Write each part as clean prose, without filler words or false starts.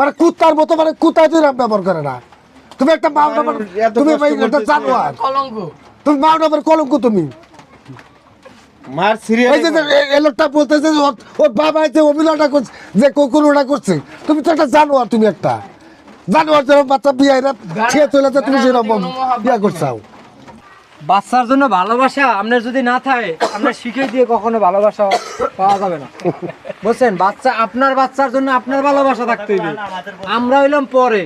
মানে কুত্তার মতো, মানে কুত্তা তুই ব্যবহার করে না। তুমি একটা মা নাম্বার, তুমি একটা জানোয়ার, কলঙ্ক। তুমি মা নাম্বার কলঙ্ক। তুমি মার সিরিয়াল এই যে এই লোকটা বলতেছে যে ওর বাবা যে অভিনয়টা করছে, যে কোকুলটা করছে, তুমি তো একটা জানোয়ার। তুমি একটা জানোয়ার, যেরকম বাচ্চা বিয়ে খেয়ে চলে যায়, তুমি সেরকম বিয়ে করছাও। বাচ্চার জন্য ভালোবাসা আপনার যদি না থাকে, আপনার শিখে দিয়ে কখনো ভালোবাসা পাওয়া যাবে না, বুঝছেন? আপনার বাচ্চার জন্য আপনার ভালোবাসা থাকতে হবে। আমরা হইলাম পরে,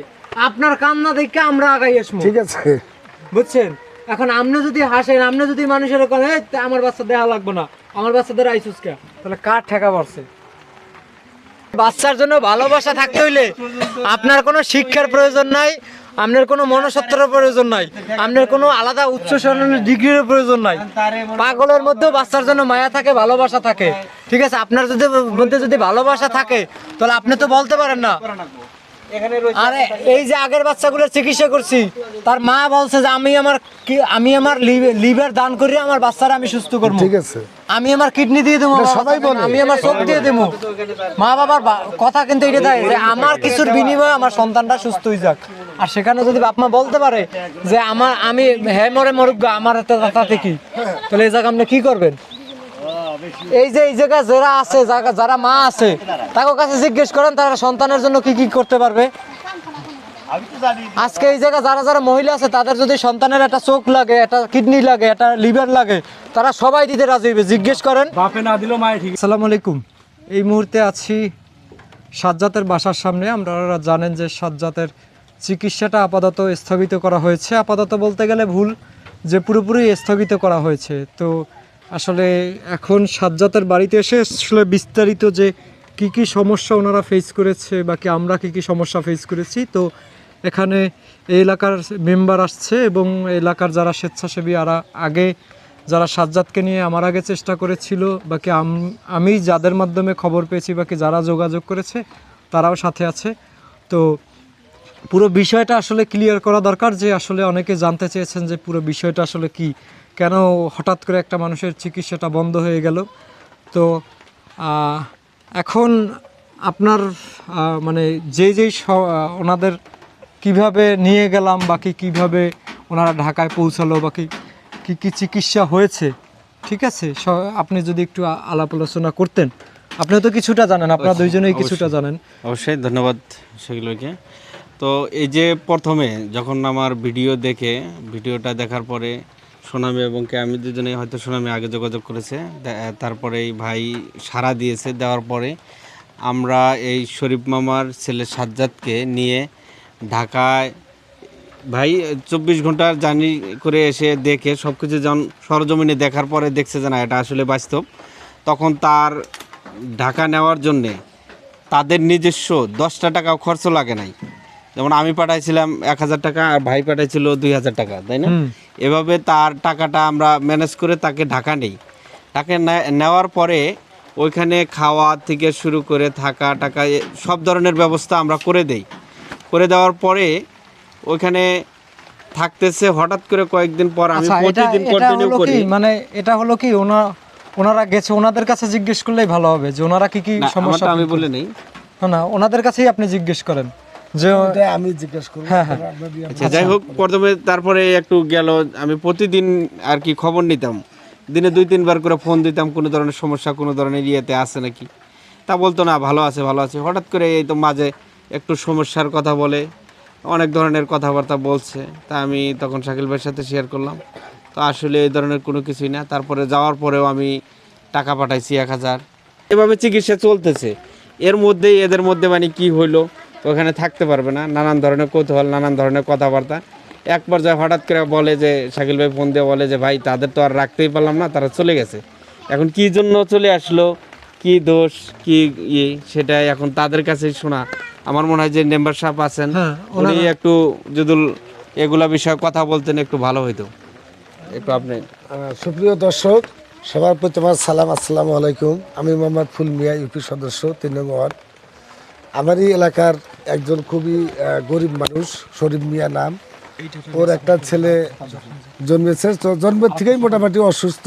আপনার কান্না দেখে আমরা আগাই আসবো, ঠিক আছে? বুঝছেন? এখন আপনি যদি হাসেন, আপনি যদি মানুষের ওখানে আমার বাচ্চা দেওয়া লাগবে না, আমার বাচ্চাদের আইসুস কে, তাহলে কার ঠেকা পড়ছে? বাচ্চার জন্য ভালোবাসা থাকতে হইলে আপনার কোনো শিক্ষার প্রয়োজন নাই, আপনার কোনো মনসত্ত্বের প্রয়োজন নাই, আপনার কোনো আলাদা উচ্চ শ্রেণীর ডিগ্রির প্রয়োজন নাই। পাগলের মধ্যেও বাচ্চার জন্য মায়া থাকে, ভালোবাসা থাকে, ঠিক আছে? আপনার যদি মধ্যে যদি ভালোবাসা থাকে, তাহলে আপনি তো বলতে পারেন না। আরে এই যে আগের বাচ্চাগুলোর চিকিৎসা করছি, তার মা বলছে যে আমি আমার লিভার দান করে আমার বাচ্চারা আমি সুস্থ করবো, ঠিক আছে? আমি আমার কিডনি দিয়ে দেবো, সবাই বলে। আমি আমার চোখ দিয়ে দেবো। মা বাবার কথা কিন্তু এটা থাকে যে আমার কিছুর বিনিময়ে আমার সন্তানটা সুস্থ হয়ে যাক। আর সেখানে যদি বাপ মা বলতে পারে যে আমি হ্যাঁ মরে মরুক গা, আমার তাতে কি, তাহলে এই জায়গা আপনি কি করবেন? এই জায়গায় যারা আছে, যারা মা আছে, তাদের কাছে জিজ্ঞেস করেন তারা সন্তানের জন্য কি কি করতে পারবে। আজকে এই জায়গায় যারা মহিলা আছে, তাদের যদি সন্তানের একটা চোখ লাগে, একটা কিডনি লাগে, একটা লিভার লাগে, তারা সবাই দিতে রাজি হইবে। জিজ্ঞেস করেন, বাপে না দিলেও মায়ে ঠিক। আসসালামু আলাইকুম। এই মুহূর্তে আছি সাজ্জাতের বাসার সামনে। আপনারা জানেন যে সাজ্জাতের চিকিৎসাটা আপাতত স্থগিত করা হয়েছে। আপাতত বলতে গেলে ভুল, যে পুরোপুরি স্থগিত করা হয়েছে। তো আসলে এখন সাজ্জাতের বাড়িতে এসে আসলে বিস্তারিত যে কি কি সমস্যা ওনারা ফেস করেছে বা কি আমরা কি কি সমস্যা ফেস করেছি, তো এখানে এই এলাকার মেম্বার আসছে এবং এলাকার যারা স্বেচ্ছাসেবী আগে যারা সাজ্জাদকে নিয়ে আমার আগে চেষ্টা করেছিল বা কি আমি যাদের মাধ্যমে খবর পেয়েছি বা কি যারা যোগাযোগ করেছে তারাও সাথে আছে। তো পুরো বিষয়টা আসলে ক্লিয়ার করা দরকার, যে আসলে অনেকে জানতে চেয়েছেন যে পুরো বিষয়টা আসলে কি, কেন হঠাৎ করে একটা মানুষের চিকিৎসাটা বন্ধ হয়ে গেল। তো এখন আপনার মানে যেই ওনাদের কিভাবে নিয়ে গেলাম বা কীভাবে ওনারা ঢাকায় পৌঁছালো বা কি চিকিৎসা হয়েছে, ঠিক আছে? আপনি যদি একটু আলাপ আলোচনা করতেন। আপনিও তো কিছুটা জানেন, আপনারা দুইজনেই কিছুটা জানেন। অবশ্যই ধন্যবাদ সেগুলোকে। তো এই যে প্রথমে যখন আমার ভিডিওটা দেখার পরে সোনামি এবং কে আমি দুজনে হয়তো সোনামি আগে যোগাযোগ করেছে, তারপরে এই ভাই সাড়া দিয়েছে। দেওয়ার পরে আমরা এই শরীফ মামার ছেলে সাজ্জাদকে নিয়ে ঢাকায়, ভাই 24 ঘন্টার জার্নি করে এসে দেখে সব কিছু সরজমিনে দেখার পরে দেখছে যে না, এটা আসলে বাস্তব। তখন তার ঢাকা নেওয়ার জন্যে তাদের নিজস্ব 10টা টাকাও খরচ লাগে নাই। যেমন আমি পাঠাইছিলাম 1000 টাকা আর ভাই পাঠাইছিল 2000 টাকা, তাই না? এভাবে তার টাকাটা আমরা ম্যানেজ করে তাকে ঢাকা নেই। তাকে নেওয়ার পরে ওইখানে খাওয়া থেকে শুরু করে থাকা টাকা সব ধরনের ব্যবস্থা আমরা করে দেই। করে দেওয়ার পরে ওইখানে থাকতেছে। হঠাৎ করে কয়েকদিন পর আমি প্রতিদিন কন্টিনিউ করি। মানে এটা হলো কি, ওনারা গেছে, ওনাদের কাছে জিজ্ঞেস করলেই ভালো হবে যে ওনারা কি কি সমস্যা। আমি বলে নেই না, ওনাদের কাছেই আপনি জিজ্ঞেস করেন যে আমি জিজ্ঞেস করব। হ্যাঁ। আচ্ছা, যাই হোক, প্রথমে তারপরে একটু গেল, আমি প্রতিদিন আর কি খবর নিতাম, দিনে 2-3 বার করে ফোন দিতাম, কোনো ধরনের সমস্যা, কোনো ধরনের ইয়েতে আছে নাকি। তা বলতো না, ভালো আছে। হঠাৎ করে এই তো মাঝে একটু সমস্যার কথা বলে, অনেক ধরনের কথাবার্তা বলছে। তা আমি তখন শাকিল ভাইয়ের সাথে শেয়ার করলাম, তো আসলে এই ধরনের কোনো কিছুই না। তারপরে যাওয়ার পরেও আমি টাকা পাঠাইছি 1000। এভাবে চিকিৎসা চলতেছে। এদের মধ্যে মানে কি হইলো, ওখানে থাকতে পারবে না, নানান ধরনের কৌতূহল, নানান ধরনের কথাবার্তা। এক পর্যায়ে হঠাৎ করে বলে যে, শাকিল ভাই ফোন দিয়ে বলে যে, ভাই তাদের তো আর রাখতেই পারলাম না, তারা চলে গেছে। এখন কি জন্য চলে আসলো, কি দোষ, কি সেটাই এখন তাদের কাছেই শোনা। আমার মনে হয় যে মেম্বার সাহেব আছেন, উনি একটু যদি এগুলা বিষয়ে কথা বলতেন একটু ভালো হইতো। একটু আপনি। সুপ্রিয় দর্শক, সবার প্রতি আমার সালাম, আসসালামু আলাইকুম। আমি মোহাম্মদ ফুল মিয়া, ইউপি সদস্য 3 নং ওয়ার্ড। আমারই এলাকার একজন খুবই গরিব মানুষ, শরীফ মিয়া নাম। ওর একটা ছেলে জন্মেছে, তো জন্মের থেকেই মোটামুটি অসুস্থ।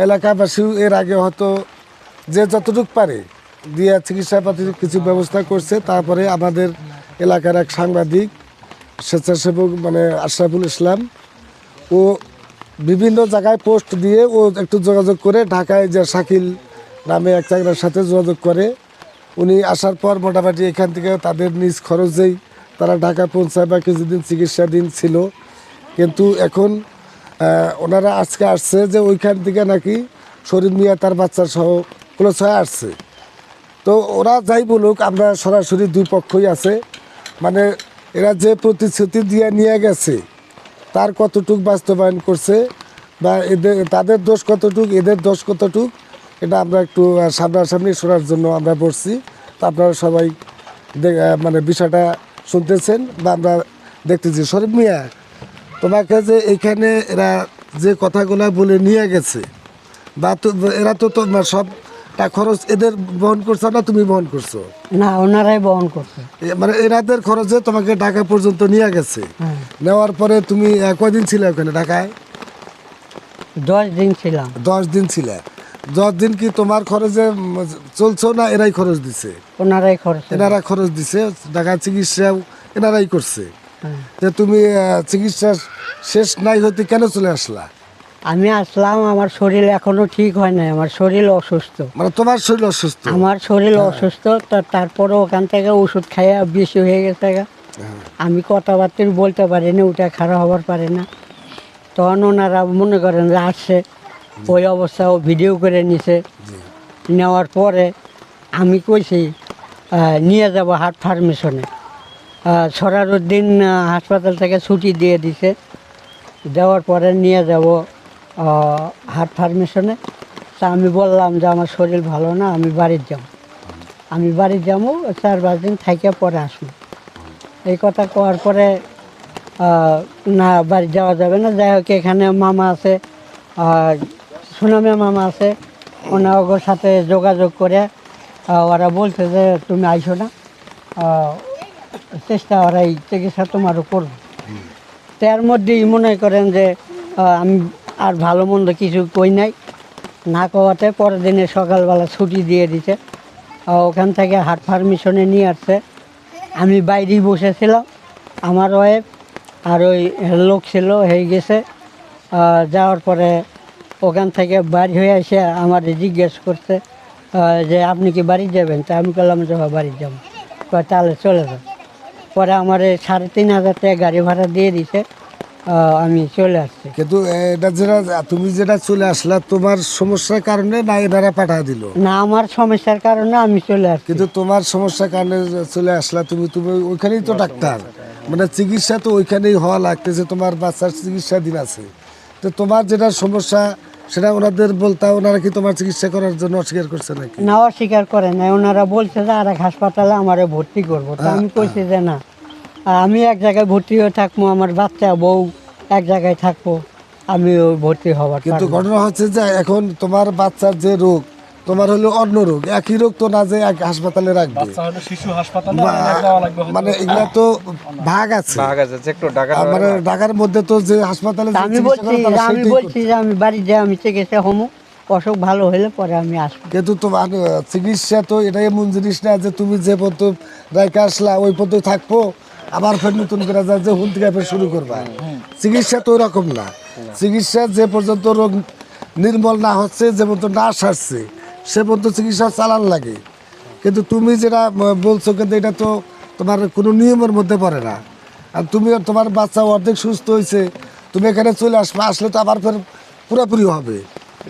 এলাকাবাসী এর আগে হয়তো যে যতটুকু পারে দিয়ে চিকিৎসাপাতির কিছু ব্যবস্থা করছে। তারপরে আমাদের এলাকার এক সাংবাদিক স্বেচ্ছাসেবক মানে আশরাফুল ইসলাম, ও বিভিন্ন জায়গায় পোস্ট দিয়ে ও একটু যোগাযোগ করে ঢাকায় যে শাকিল নামে এক চাকরার সাথে যোগাযোগ করে। উনি আসার পর মোটামুটি এখান থেকে তাদের নিজ খরচেই তারা ঢাকা পৌঁছায় বা কিছুদিন চিকিৎসাধীন ছিল। কিন্তু এখন ওনারা আজকে আসছে যে ওইখান থেকে নাকি শরীফ মিয়া তার বাচ্চা সহ ক্লোজ হয়ে আসছে। তো ওরা যাই বলুক, আমরা সরাসরি দুই পক্ষই আছে, মানে এরা যে প্রতিশ্রুতি দিয়ে নিয়ে গেছে তার কতটুক বাস্তবায়ন করছে বা তাদের দোষ কতটুক, এদের দোষ কতটুক, এটা আমরা একটু সামনাসামনি শোনার জন্য আমরা বসছি। তো আপনারা সবাই মানে বিষয়টা শুনতেছেন বা আমরা দেখতেছি। শরীফ মিয়া, তোমাকে যে এইখানে এরা যে কথাগুলো বলে নিয়ে গেছে বা এরা তো তোমার সবটা খরচ এদের বহন করছো না তুমি বহন করছো? না, ওনারাই বহন করছে। মানে এনাদের খরচে তোমাকে ঢাকা পর্যন্ত নিয়ে গেছে। নেওয়ার পরে তুমি কয়দিন ছিলে ওখানে ঢাকায়? 10 দিন ছিলাম। 10 দিন ছিলে। 10 দিন কি তোমার খরচে চলছো না এরাই খরচ দিছে? ওনারাই খরচ। এনারা খরচ দিছে, ঢাকায় চিকিৎসাও এনারাই করছে। তো তুমি চিকিৎসা শেষ নাই হতে কেন চলে আসলা? আমি আসলাম, আমার শরীর এখনো ঠিক হয় নাই, আমার শরীর অসুস্থ। মানে তোমার শরীর অসুস্থ? আমার শরীর অসুস্থ, তারপরে ওখান থেকে ওষুধ খাইয়া বেশি হয়ে গেছে। আমি কথাবার্তা বলতে পারি না, ওটা খারাপ হবার পারে না। তখন ওনারা মনে করেন যে আসছে, ওই অবস্থাও ভিডিও করে নিছে। নেওয়ার পরে আমি কইছি নিয়ে যাব হার্ট ফার্মেশনে। সরারুদ্দিন হাসপাতাল থেকে ছুটি দিয়ে দিছে, দেওয়ার পরে নিয়ে যাব হার্ট ফার্মেশনে। তা আমি বললাম যে আমার শরীর ভালো না, আমি বাড়ির যাব, আমি বাড়ি যাবো 4-5 দিন থাইকে পরে আসবো। এই কথা কওয়ার পরে না, বাড়ি যাওয়া যাবে না। যাই হোক, এখানে মামা আছে, সুনামিয়া মামা আছে, ওনার সাথে যোগাযোগ করে ওরা বলছে যে তুমি আইসো না, চেষ্টা ওরা এই চিকিৎসা তোমারও করবে। তার মধ্যেই মনে করেন যে আমি আর ভালো মন্দ কিছু কই নাই, না কওয়াতে পরের দিনে সকালবেলা ছুটি দিয়ে দিছে। ওখান থেকে হার্ট ফার্মেশনে নিয়ে আসছে। আমি বাইরেই বসেছিলাম, আমার ওয়াইফ আর ওই লোক ছিল হয়ে গেছে। যাওয়ার পরে ওখান থেকে বাড়ি হয়ে এসে আমার জিজ্ঞেস করছে যে আপনি কি বাড়ি যাবেন? তা আমি বললাম যে বাড়ি যাবো। তাহলে চলে যান। পরে আমার 3,500 টাকা গাড়ি ভাড়া দিয়ে দিছে, আমি চলে আসছি। কিন্তু এটা যেটা তুমি যেটা চলে আসলা তোমার সমস্যার কারণে না এনারা পাঠা দিল? না, আমার সমস্যার কারণে আমি চলে আসছি। কিন্তু তোমার সমস্যার কারণে চলে আসলা তুমি, তুমি ওইখানেই তো ডাক্তার, মানে চিকিৎসা তো ওইখানেই হওয়া লাগতেছে, তোমার বাচ্চার চিকিৎসা দিন আছে। তো তোমার যেটা সমস্যা সেটা ওনাদের বলতা, ওনারা কি তোমার চিকিৎসা করার জন্য অস্বীকার করছে নাকি? না, অস্বীকার করে না। ওনারা বলছে যে আর এক হাসপাতালে আমারে ভর্তি করবো। তা আমি কইছি যে না, আমি এক জায়গায় ভর্তি হয়ে থাকবো, আমার বাচ্চা বউ এক জায়গায় থাকবো, আমি ওই ভর্তি হবার। কিন্তু ঘটনা হচ্ছে যে এখন তোমার বাচ্চার যে রোগ, তোমার হলো অন্য রোগ, একই রোগ তো না যে এক হাসপাতালে রাখবে। শিশু হাসপাতালে মানে এগুলা তো ভাগ আছে, মানে ঢাকার মধ্যে তো যে হাসপাতালে যে আমি চিকিৎসা করে তারা আমি সেইটাই বলছি যে আমি বাড়ি যাই, আমি চিকিৎসা হমু, অসুখ ভালো হলে পরে আমি আসবো। কিন্তু তোমার চিকিৎসা তো এটাই এমন জিনিস না যে তুমি যে পর্যন্ত রাইকে আসলা ওই পর্যন্ত থাকবো, আবার ফের নতুন করে যা যে হুন থেকে ফের শুরু করবা। চিকিৎসা তো ওরকম না। চিকিৎসা যে পর্যন্ত রোগ নির্মূল না হচ্ছে, যে পর্যন্ত না সারছে সে পর্যন্ত চিকিৎসা চালান লাগে। কিন্তু তুমি যেটা বলছো, কিন্তু এটা তো তোমার কোনো নিয়মের মধ্যে পড়ে না। আর তুমি তোমার বাচ্চা অর্ধেক সুস্থ হয়েছে, তুমি এখানে চলে আসবে, আসলে তো আবার ফের পুরোপুরি হবে।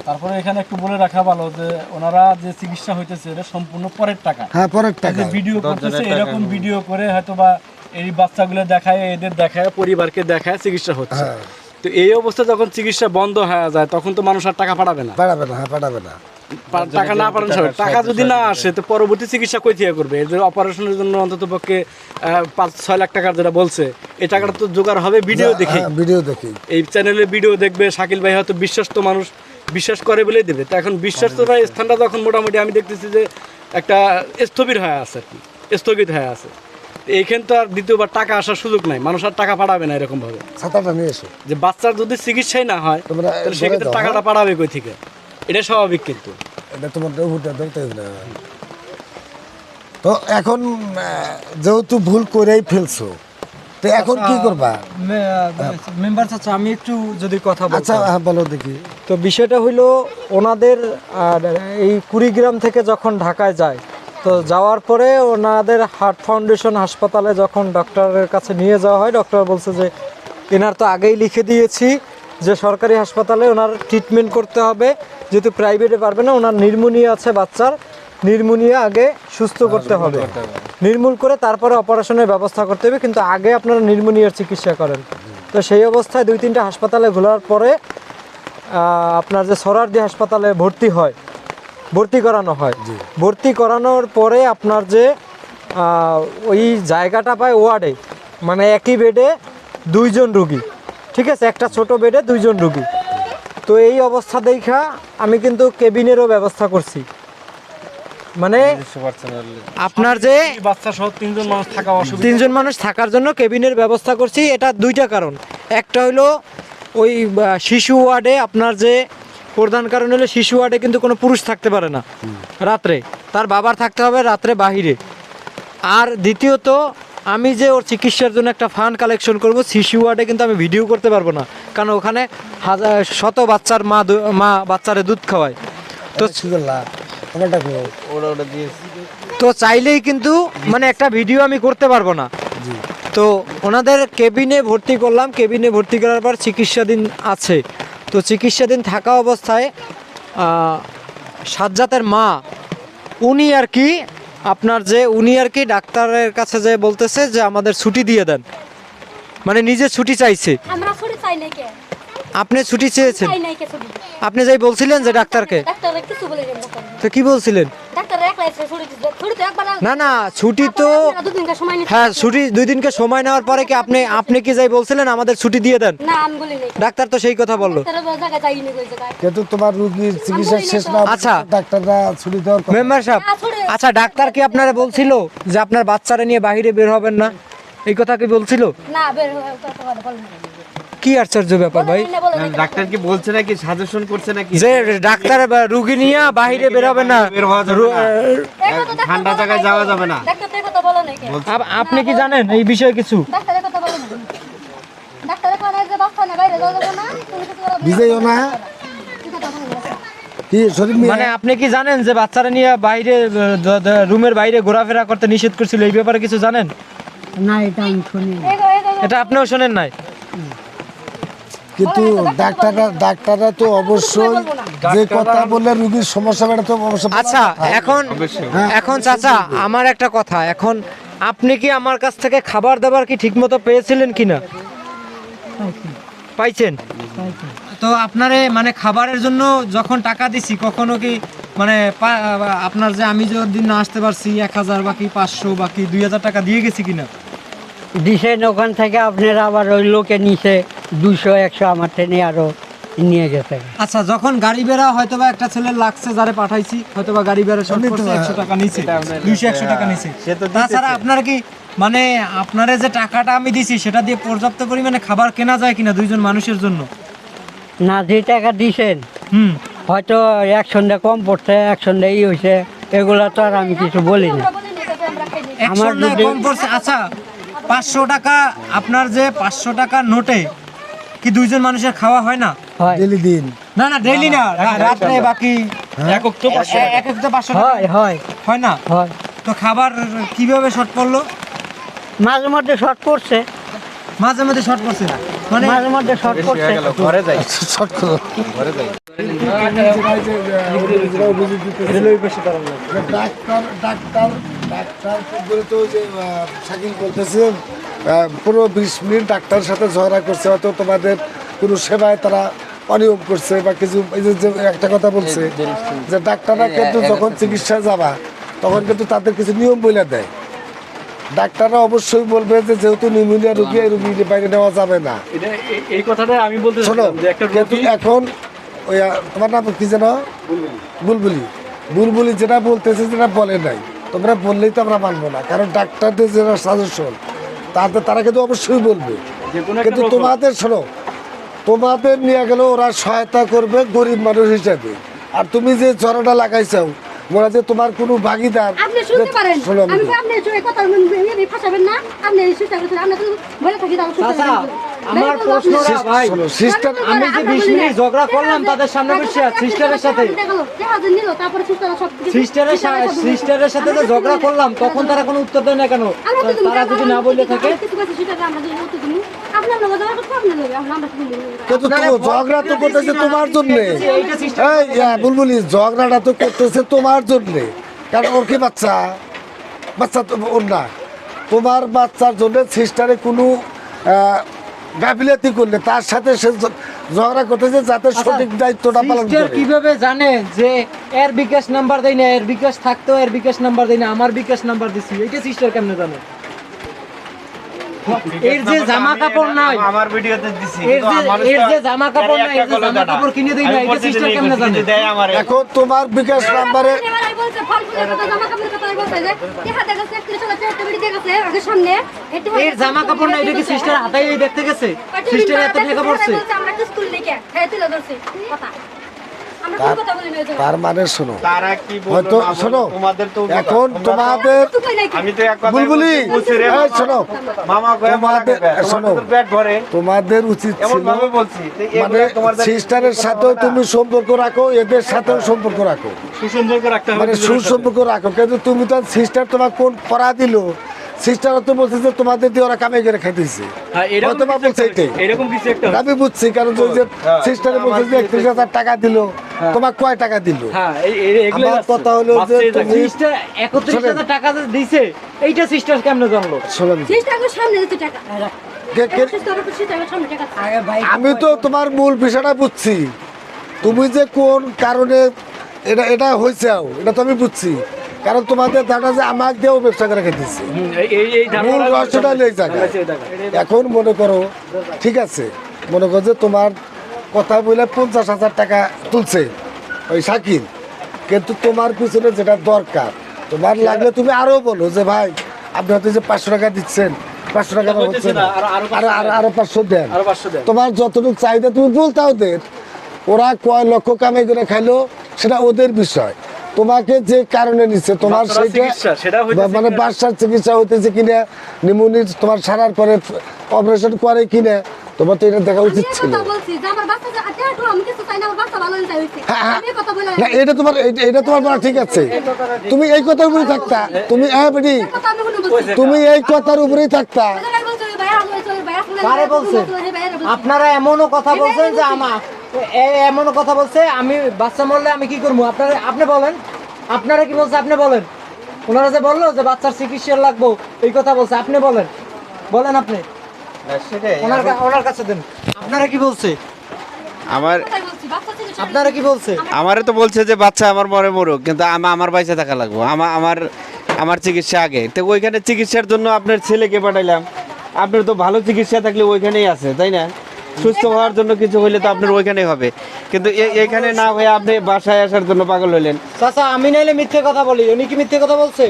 তারপরে এখানে একটু বলে রাখা ভালো যে ওনারা যে চিকিৎসা হইতেছে এটা সম্পূর্ণ পরের টাকা। হ্যাঁ, পরের টাকা। ভিডিও করতেছে, এরকম ভিডিও করে হয়তো বা এই বাচ্চাগুলো দেখায়, এদের দেখায়, পরিবারকে দেখায় চিকিৎসা হচ্ছে। তো এই অবস্থা যখন চিকিৎসা বন্ধ হয়ে যায় তখন তো মানুষ আর টাকা পাঠাবে না। পাঠাবে না। টাকা না পাঠানো সবাই, টাকা যদি না আসে তো পরবর্তী চিকিৎসা কই থেকে করবে? এদের অপারেশনের জন্য অন্তত পক্ষে 5-6 লাখ টাকার যেটা বলছে, এই টাকাটা তো জোগাড় হবে ভিডিও দেখে। ভিডিও দেখি এই চ্যানেলে ভিডিও দেখবে, শাকিল ভাই হয়তো বিশ্বাস তো মানুষ বিশ্বাস করে বলেই দেবে। তো এখন বিশ্বাস তো ভাই স্থানটা তখন মোটামুটি আমি দেখতেছি যে একটা স্থবির হয়ে আছে আর কি, স্থগিত হয়ে আছে। এইখান তো আর দ্বিতীয়বার টাকা আসার সুযোগ নাই, মানুষ আর টাকা পাঠাবে না এরকম ভাবে। ছাতাটা নিয়ে এসো। যে বাচ্চার যদি চিকিৎসাই না হয় তাহলে সেক্ষেত্রে টাকাটা পাঠাবে কই থেকে? এটা স্বাভাবিক। কিন্তু এটা তোমার তো এখন যেহেতু ভুল করেই ফেলছো, তো এখন কি করবা? মেম্বার চাচা, আমি একটু যদি কথা আচ্ছা বলতাম। হ্যাঁ, বলো দেখি। তো বিষয়টা হইলো ওনাদের এই কুড়িগ্রাম থেকে যখন ঢাকায় যায়, তো যাওয়ার পরে ওনাদের হার্ট ফাউন্ডেশন হাসপাতালে যখন ডক্টরের কাছে নিয়ে যাওয়া হয়, ডক্টর বলছে যে এনার তো আগেই লিখে দিয়েছি যে সরকারি হাসপাতালে ওনার ট্রিটমেন্ট করতে হবে, যেহেতু প্রাইভেটে পারবে না, ওনার নিউমোনিয়া আছে, বাচ্চার নিউমোনিয়া আগে সুস্থ করতে হবে, নির্মূল করে তারপরে অপারেশনের ব্যবস্থা করতে হবে, কিন্তু আগে আপনারা নিউমোনিয়ার চিকিৎসা করেন। তো সেই অবস্থায় 2-3টা হাসপাতালে ঘোরার পরে আপনার যে সরারদি হাসপাতালে ভর্তি করানো হয়। ভর্তি করানোর পরে আপনার যে ওই জায়গাটা পায় ওয়ার্ডে, মানে একই বেডে 2 জন রুগী, ঠিক আছে, একটা ছোট বেডে 2 জন রুগী। তো এই অবস্থা দেখা আমি কিন্তু কেবিনেরও ব্যবস্থা করছি, মানে আপনার যে বাচ্চা সহ 3জন মানুষ থাকা অসুবিধা। 3 জন মানুষ থাকার জন্য কেবিনের ব্যবস্থা করছি। এটা 2টা কারণ। একটা হলো ওই শিশু ওয়ার্ডে আপনার যে প্রধান কারণ হলো শিশু ওয়ার্ডে কিন্তু কোনো পুরুষ থাকতে পারে না রাত্রে, তার বাবার থাকতে হবে রাত্রে বাহিরে। আর দ্বিতীয়ত, আমি যে ওর চিকিৎসার জন্য একটা ফান্ড কালেকশন করব, শিশু ওয়ার্ডে কিন্তু আমি ভিডিও করতে পারবো না, কারণ ওখানে শত বাচ্চার মা বাচ্চারে দুধ খাওয়ায়। তো কি করলা আমারটা কো? তো চাইলেই কিন্তু মানে একটা ভিডিও আমি করতে পারবো না। তো ওনাদের কেবিনে ভর্তি করলাম, কেবিনে ভর্তি করার পর চিকিৎসাধীন আছে। তো চিকিৎসাধীন থাকা অবস্থায় সাজ্জাতের মা উনি আর কি ডাক্তারের কাছে যে বলতেছে যে আমাদের ছুটি দিয়ে দেন, মানে নিজে ছুটি চাইছে। আমরা ছুটি চাই নাই কে? আপনি ছুটি চেয়েছেন? চাই নাই কে ছুটি? আপনি যাই বলছিলেন যে ডাক্তারকে, ডাক্তার কিছু বলে দেন ডাক্তার। তো কি বলছিলেন? ডাক্তার একলাই এসে ছুটি দিতে। ছুটি তো একবার না ছুটি তো দুদিনকার সময় নিতে। হ্যাঁ, ছুটি 2 দিনকে সময় নেওয়ার পরে কি আপনি কি যাই বলছিলেন আমাদের ছুটি দিয়ে দেন? না আমি বলি নাই। ডাক্তার তো সেই কথা বললো। ডাক্তার জায়গা যাইনি কই জায়গায়। কিন্তু তোমার রোগীর চিকিৎসা শেষ না হওয়া আচ্ছা। পর্যন্ত ডাক্তাররা ছুটি দেওয়ার কথা। মেম্বার সাহেব, আচ্ছা ডাক্তার কি আপনারা বলছিল যে আপনার বাচ্চারা নিয়ে বাইরে বের হবেন না, এই কথা কি বলছিল? না বের হয়ে কথা বল না। কি আশ্চর্য ব্যাপার ভাই, ডাক্তার কি বলছে নাকি, সাজেশন করছে নাকি যে ডাক্তার রুগী নিয়ে বাইরে বের হবে না, বের হওয়া যাবে না, ঠান্ডা জায়গায় যাওয়া যাবে না? ডাক্তার এই কথা বলে নাই কে? আপনি কি জানেন এই বিষয়ে কিছু? ডাক্তার এই কথা বলে নাই। ডাক্তার কোন যে বাচ্চা না বাইরে যাওয়া যাবে না, তুমি কিছু বলো। বিজয়ও না কি কথা বলে না? কি শরীর মিয়া? মানে আপনি কি জানেন যে বাচ্চারা নিয়ে বাইরে রুমের বাইরে ঘোরাফেরা করতে নিষেধ করছিল, এই ব্যাপারে কিছু জানেন? না, এটা আমি শুনি। এটা আপনিও শোনেন নাই? কিন্তু ডাক্তাররা তো অবশ্যই যে কথা বললে রোগীর সমস্যা বেড়ে তো অবশ্যই। আচ্ছা এখন চাচা আমার একটা কথা, এখন আপনি কি আমার কাছ থেকে খাবার দাবার কি ঠিকমতো পেয়েছিলেন কিনা? পাইছেন? তো আপনারে মানে খাবারের জন্য যখন টাকা দিছি কখনো কি মানে আপনার যে আমি যে দিন না আসতে পারছি 1000 বাকি 500 বাকি 2000 টাকা দিয়ে গেছি কিনা? দিছেন ওখান থেকে আপনারা আবার ওই লোকে নিচে 200-100 আমার ট্রেনে আরো নিয়ে গেছে। আচ্ছা, যখন গাড়ি বেড়া হয়তো বা একটা ছেলের লাগছে যারে পাঠাইছি, হয়তো বা গাড়ি বেড়া শর্ট করছে 100 টাকা নিচে, 200-100 টাকা নিচে। তাছাড়া আপনার কি মানে আপনারে যে টাকাটা আমি দিছি সেটা দিয়ে পর্যাপ্ত পরিমাণে খাবার কেনা যায় কিনা 2 জন মানুষের জন্য? না, যে টাকা দিছেন হয়তো 1 সন্ধ্যা কম পড়ছে, 1 সন্ধ্যা হয়েছে, এগুলা তো আর আমি কিছু বলি না। আমরা বলি নাই যে আমরা খাই নাই। আমার কম পড়ছে। আচ্ছা 500 টাকা, আপনার যে 500 টাকার নোটে কি 2 জন মানুষের খাওয়া হয় না? হয় ডেলি দিন না ডেইলি না, রাতে বাকি একক তো 500 টাকা হয় না? হয়। তো খাবার কিভাবে শর্ট পড়লো? মাঝে মধ্যে শর্ট পড়ছে, মাঝে মধ্যে শর্ট পড়ছে মানে মাঝে মধ্যে শর্ট পড়ছে। ঘরে যাই, শর্ট করো। ঘরে যাই। ডাক্তার বলে তো যে শাকিল বলতেছে 15-20 মিনিট ডাক্তারের সাথে ঝগড়া করছে, হয়তো তোমাদের কোনো সেবায় তারা অনিয়ম করছে বা কিছু। এই যে একটা কথা বলছে যে ডাক্তাররা কিন্তু যখন চিকিৎসা যাবা তখন কিন্তু তাদের কিছু নিয়ম বলে দেয়। ডাক্তাররা অবশ্যই বলবে যে যেহেতু নিউমোনিয়া রোগী, এই রোগী বাইরে নেওয়া যাবে না। এই কথাটা আমি বলতে শোনো, চাচ্ছিলাম যে একটা কিন্তু রোগী এখন ওই তোমার নাম কি যেন? বুলবুলি যেটা বলতেছে যেটা বলে নাই, তোমরা বললেই তো আমরা মানবো না, কারণ ডাক্তারদের যারা সাজেশন তারা কিন্তু অবশ্যই বলবে। যে কোনো একটা কিন্তু রোগ তোমাদের শোনো, তোমাদের নিয়ে গেলে ওরা সহায়তা করবে গরিব মানুষ হিসেবে, আর তুমি যে জড়াটা লাগাইছাও মনে যে তোমার কোনো ভাগিদার আপনি শুনতে পারেন শোনো, আমি আপনি এই কথা ফাঁসাবেন না আপনি চিন্তা করছেন আমরা তো বলে থাকি তাও শুনতে চাচা, পারেন আমার প্রশ্নটা ভাই, শোনো, সিস্টার আমি যে 20 মিনিট ঝগড়া করলাম তাদের সামনে বসে সিস্টারের সাথে, সিস্টারের সাথে যে ঝগড়া করলাম তখন তারা কোনো উত্তর দেয় না কেন? তারা যদি না বলে থাকে, কিন্তু ঝগড়া তো করতেছে তোমার জন্য। বুলবুলি ঝগড়াটা তো করতেছে তোমার জন্য, কারণ ওর কি বাচ্চা বাচ্চা তো ওর না, তোমার বাচ্চার জন্য সিস্টারে কোনো গাফিলাতি করলে তার সাথে সে ঝগড়া করতেছে যাতে সঠিক দায়িত্বটা পালন সিস্টার করে। কিভাবে জানে যে এর বিকাশ নাম্বার দেয় না, এর বিকাশ থাকতো এর বিকাশ নাম্বার দেয় না, আমার বিকাশ নাম্বার দিছি, এটা সিস্টার কেমনে জানে? এর যে জামা কাপড় নাই, আমার ভিডিওতে দিছি এর যে জামা কাপড় নাই, এর যে জামা কাপড় কিনে দেই না, এটা সিস্টার কেমনে জানে? এখন তোমার বিকাশ নাম্বারে এর জামা কাপড় নাই, এটা কি সিস্টার হাতাই দেখতে গেছে? সিস্টার এত টাকা পড়ছে। তার মানে শোনো, তারা কি বললো হয়তো না বললো, শোনো, তোমাদের তো এখন তোমাদের আমি তো এক কথা বুলবুলি, এই শোনো, মামা কয়ে মারা তোমাদের গেবে, শোনো, তোমাদের পেট ভরে তোমাদের উচিত এমন ছিল ভাবে বলছি তো মানে এগুলা তোমাদের সিস্টারের সাথেও তুমি সম্পর্ক রাখো, এদের সাথেও সম্পর্ক রাখো, সুসম্পর্ক রাখতে হবে মানে দুজনের সাথে। সুসম্পর্ক রাখো। কিন্তু তুমি তো সিস্টার তোমার কোন পড়া দিল, সিস্টার তো বলছে যে তোমাদের দিয়ে ওরা কামাই করে খাইতেছে, হ্যাঁ, এরকম হয়তো বা কিছু বলছে একটা এটাই। হয়েছে, এরকম কিছু একটা হয়েছে। আমি বুঝছি, কারণ ওই যে সিস্টারে বলছে যে 31,000 টাকা দিল, তোমার কয় টাকা দিল? হ্যাঁ এগুলো আমার কথা হলো যে তুমি সিস্টার 31,000 টাকা যে দিছে, এইটা সিস্টার কেমনে জানলো? শোনেন, আমি তো তোমার মূল বিষয়টা বুঝছি, তুমি যে কোন কারণে এটা এটা হয়েছে এটা তো আমি বুঝছি, কারণ তোমাদের দাদা যে আমাকে দিয়েও ব্যবসা করে খেতেছে, মূল রহস্যটা এই জায়গায়। এখন মনে করো ঠিক আছে, মনে করো যে তোমার কথা বলে 50,000 টাকা তুলছে ওই শাকিল, কিন্তু তোমার পিছনে যেটা দরকার, তোমার লাগলে তুমি আরো বলো যে ভাই আপনি হয়তো যে 500 টাকা দিচ্ছেন, 500 টাকা হচ্ছে না, আরো 500 দেন, আরো 500 দেন। তোমার যতটুকু চাহিদা তুমি বলতে ওদের, ওরা কয় লক্ষ কামাই করে খাইলো সেটা ওদের বিষয়, তোমাকে যে কারণে নিচ্ছে তোমার বাচ্চার চিকিৎসা, সেটা হইতেছে মানে কিনা? বাচ্চার চিকিৎসা হইতেছে কিনা, নিউমোনিয়া তোমার সারার পরে অপারেশন করে কিনা, তোমার তো এটা দেখা উচিত ছিল। হ্যাঁ, হ্যাঁ। না এটা তোমার এটা তোমার বলা ঠিক আছে, তুমি এই কথার উপরে থাকতা, তুমি বেটি তুমি এই কথার উপরেই থাকতা। কারে বলছে? আপনারা এমনও কথা বলছেন যে এমনও কথা বলছে আমি বাচ্চা মরলে আমি কি করবো? আপনি বলেন, আপনারা কি বলছে আপনি বলেন। ওনারা যে বললো যে বাচ্চার চিকিৎসা লাগবো এই কথা বলছে, আপনি বলেন আপনি ওনার কাছে দেন। আপনারা কি বলছে? আপনারা কি বলছে? আমারে তো বলছে যে বাচ্চা আমার মরে মরুক, কিন্তু আমার বাইসে থাকা লাগবো, আমার চিকিৎসা আগে। তো ওইখানে চিকিৎসার জন্য আপনার ছেলেকে পাঠাইলাম, আপনার তো ভালো চিকিৎসা থাকলে ওইখানেই আছে, তাই না? সুস্থ হওয়ার জন্য কিছু হইলে তো আপনার ওইখানেই হবে, কিন্তু এখানে না হয়ে আপনি বাসায় আসার জন্য পাগল হইলেন। চাচা আমি নাইলে মিথ্যে কথা বলি, উনি কি মিথ্যে কথা বলছে?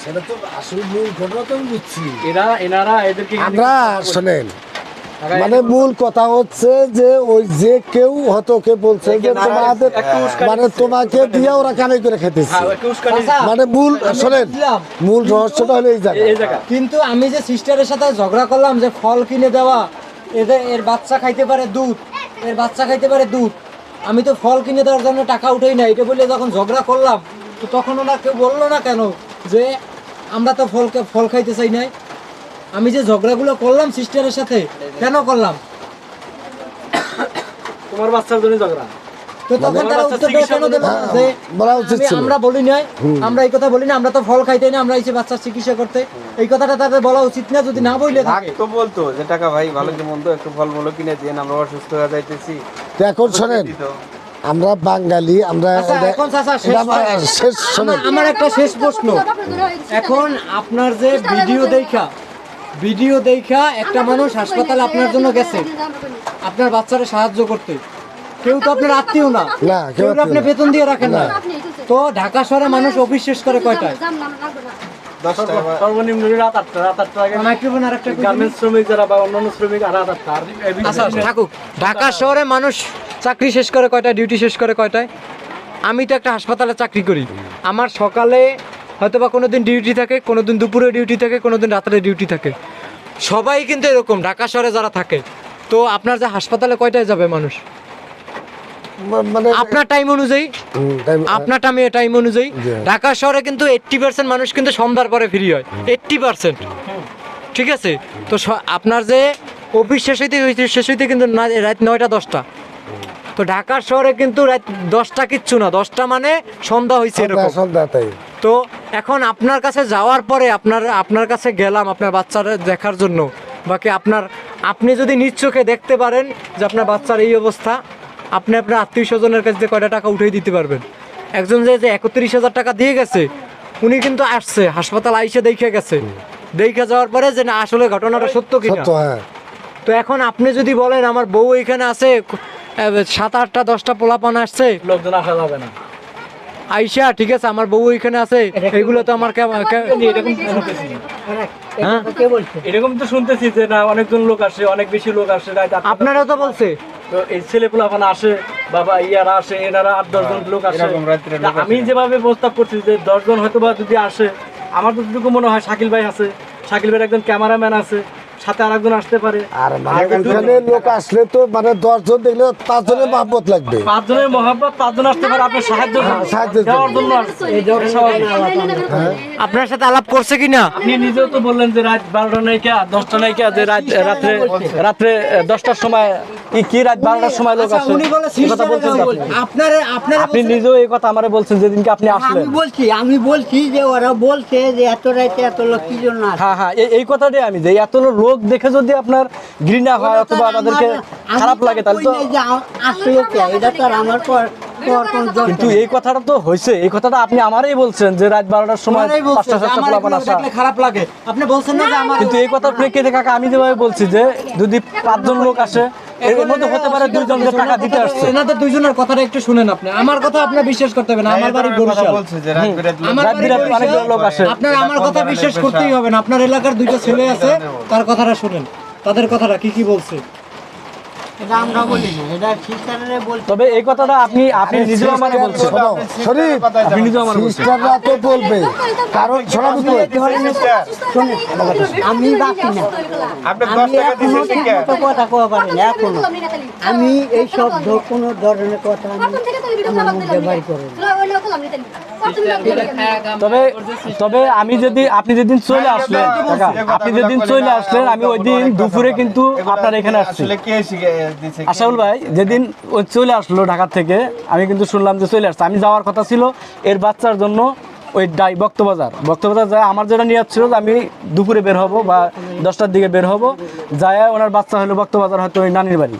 সেটা তো আসলে মূল ঘটনা তো আমি বুঝছি। এনারা এদেরকে আমরা শোনেন, মানে মূল কথা হচ্ছে যে ওই যে কেউ হয়তো কে বলছে যে তোমাদের মানে তোমাকে দিয়ে ওরা কামাই করে খেতেছে, চাচা, মানে মূল শোনেন, বুঝলাম। মূল রহস্যটা হলো এই জায়গায়। কিন্তু আমি যে সিস্টারের সাথে ঝগড়া করলাম যে ফল কিনে দেওয়া, এর বাচ্চা খাইতে পারে দুধ, এর বাচ্চা খাইতে পারে দুধ, আমি তো ফল কিনে দেওয়ার জন্য টাকা উঠেই না, এটা বলে যখন ঝগড়া করলাম তো তখন ওরা কেউ বললো না কেন যে আমরা তো ফল খাইতে চাই নাই? আমি যে ঝগড়াগুলো করলাম সিস্টারের সাথে কেন করলাম? তোমার বাচ্চার জন্য ঝগড়া। তো তখন তারা উত্তর দেয় কেন দিল না যে বলা উচিত ছিল। আমরা বলি নাই, আমরা এই কথা বলি না, আমরা তো ফল খাইতে না, আমরা এসে বাচ্চার চিকিৎসা করতে, এই কথাটা তাদের বলা উচিত না যদি না বইলে থাকে? তো বলতো যে টাকা ভাই ভালো কি মন্দ একটু ফল মূল কিনে দিয়ে আমরা অসুস্থ হয়ে যাইতেছি। তো এখন শোনেন, আমরা বাঙালি, আমরা আচ্ছা, এখন চাচা শেষ শোনেন, আমার একটা শেষ প্রশ্ন, এখন আপনার যে ভিডিও দেখা একটা মানুষ হাসপাতালে আপনার জন্য গেছে আপনার বাচ্চারে সাহায্য করতে, কেউ তো আপনার আত্মীয় না, না, কেউ কেউ তো আপনি আত্মীয় না। বেতন দিয়ে রাখেন না। তো ঢাকা শহরে মানুষ অফিস শেষ করে কয়টায়? সর্বনিম্ন রাত 8টা আগে মাইক্রোফোন আর একটা গার্মেন্টস শ্রমিক যারা বা অন্যান্য শ্রমিক আর রাত 8টা। আচ্ছা থাকুক, ঢাকা শহরে মানুষ চাকরি শেষ করে কয়টায়, ডিউটি শেষ করে কয়টায়? আমি তো একটা হাসপাতালে চাকরি করি, আমার সকালে হয়তো বা কোনো দিন ডিউটি থাকে, কোনো দিন দুপুরে ডিউটি থাকে, কোনো দিন রাত্রে ডিউটি থাকে। সবাই কিন্তু এরকম ঢাকা শহরে যারা থাকে। তো আপনার যে হাসপাতালে কয়টায় যাবে মানুষ? মানে আপনার টাইম অনুযায়ী, আপনার টাইম অনুযায়ী ঢাকা শহরে কিন্তু 80% মানুষ কিন্তু সন্ধ্যার পরে ফ্রি হয়, 80%। ঠিক আছে, তো আপনার যে অফিস শেষ হইতে কিন্তু রাত 9টা 10টা। তো ঢাকা শহরে কিন্তু রাত 10টা কিচ্ছু না, 10টা মানে সন্ধ্যা হয়েছে এরকম। সন্ধ্যা তাই। তো এখন আপনার কাছে যাওয়ার পরে আপনার কাছে গেলাম আপনার বাচ্চারা দেখার জন্য, বাকি আপনি যদি নিজ চোখে দেখতে পারেন যে আপনার বাচ্চার এই অবস্থা, আপনি আপনার আত্মীয় স্বজনের কাছে কয়টা টাকা উঠিয়ে দিতে পারবেন? একজন যে 31,000 টাকা দিয়ে গেছে, উনি কিন্তু আসছে হাসপাতাল আইসে দেখে গেছে, দেখে যাওয়ার পরে যে না আসলে ঘটনাটা সত্য কিনা। হ্যাঁ। তো এখন আপনি যদি বলেন আমার বউ এখানে আছে, 7, 8টা 10টা পোলাপান আসছে, লোকজন আসা যাবে না। আইসা ঠিক আছে আমার বউ এখানে আছে, এগুলো তো আমার হ্যাঁ? এরকম তো শুনতেছি যে না অনেকজন লোক আসে, অনেক বেশি লোক আসে রাত 8টা। আপনারাও তো বলছে তো এই ছেলেপুলাপান আসে, বাবা ইয়ারা আসে, এনারা 8-10 জন লোক আসে। তা আমি যেভাবে প্রস্তাব করছি যে 10 জন হয়তো বা যদি আসে, আমার যতটুকু মনে হয় শাকিল ভাই আছে, শাকিল ভাইয়ের একজন ক্যামেরাম্যান আছে, সাথে আরেকজন আসতে পারে। আর মানে এখানে লোক আসলে তো মানে 10 জন দেখলে 5 জনের মহব্বত লাগবে। 5 জনের মহব্বত, 5 জন আসতে পারে আপনার সাহায্যের দেওয়ার জন্য আসছে। আপনার সাথে আলাপ করছে কিনা? আপনি নিজেও তো বললেন যে রাত 12টা নাইকা 10টা নাইকা, যে রাত্রে 10টার সময় কি রাত 12টার সময় লোক আসে। এই কথা বলছেন তো আপনি নিজেও এই কথা আমারে বলছেন যেদিনকে আপনি আসলেন। আমি বলছি যে ওরা বলছে যে এত রাতে এত লোক কি জন্য আসে। হ্যাঁ হ্যাঁ, এই কথাটাই আমি, যে এত লোক দেখে যদি আপনার ঘৃণা হয় অথবা তাদেরকে খারাপ লাগে, তাহলে তো আসলে এটা তো আর আমার পর কোন কিন্তু এই কথাটা তো হয়েছে, এই কথাটা আপনি আমারই বলছেন যে রাত 12টার সময় 5টা-7টা পোলাপান আসা। খারাপ লাগে, আপনি বলছেন না যে আমার। কিন্তু এই কথার প্রেক্ষিতে কাকা আমি যেভাবে বলছি যে যদি 5 জন লোক আসে, এর মধ্যে হতে পারে 2 জনকে টাকা দিতে আসছে। এনাদের দুইজনের কথাটা একটু শুনেন আপনি। আমার কথা আপনি বিশ্বাস করতে হবে না, আমার বাড়ি বরিশাল। আমার রাত বাড়ি বিরাত অনেক বরিশাল। লোক আসে। আপনার আমার কথা বিশ্বাস করতেই হবে না, আপনার এলাকার 2টা ছেলে আছে, তার কথাটা শুনেন, তাদের কথাটা কি বলছে। এটা আমরা বলি না, এটা সিস্টাররা বলছে। তবে এই কথাটা আপনি নিজেও আমাকে বলছেন। শরীফ, আপনি নিজেও আমাকে বলছেন। সিস্টাররা তো বলবে, কারণ শোনাবি তো। শোনেন, আমি বাকি না, আমি এখনো ঠিকমতো কথা কওয়া পারি না এখনো। আমি এই সব কোনো ধরনের কথা আমি আমার মুখে বাড়ি করি না। তবে আপনি যেদিন চলে আসলেন কাকা, আপনি যেদিন চলে আসলেন, আমি ওই দিন দুপুরে কিন্তু আপনার এখানে আসছি। আশাউল ভাই যেদিন ওই চলে আসলো ঢাকা থেকে, আমি কিন্তু শুনলাম যে চলে আসছে। আমি যাওয়ার কথা ছিল এর বাচ্চার জন্য ওই বক্তবাজার যায়। আমার যেটা নিয়ে ছিল যে আমি দুপুরে বের হব বা 10টার দিকে বের হব, যায় ওনার বাচ্চা হলো বক্তবাজার, হয়তো ওই নানির বাড়ি।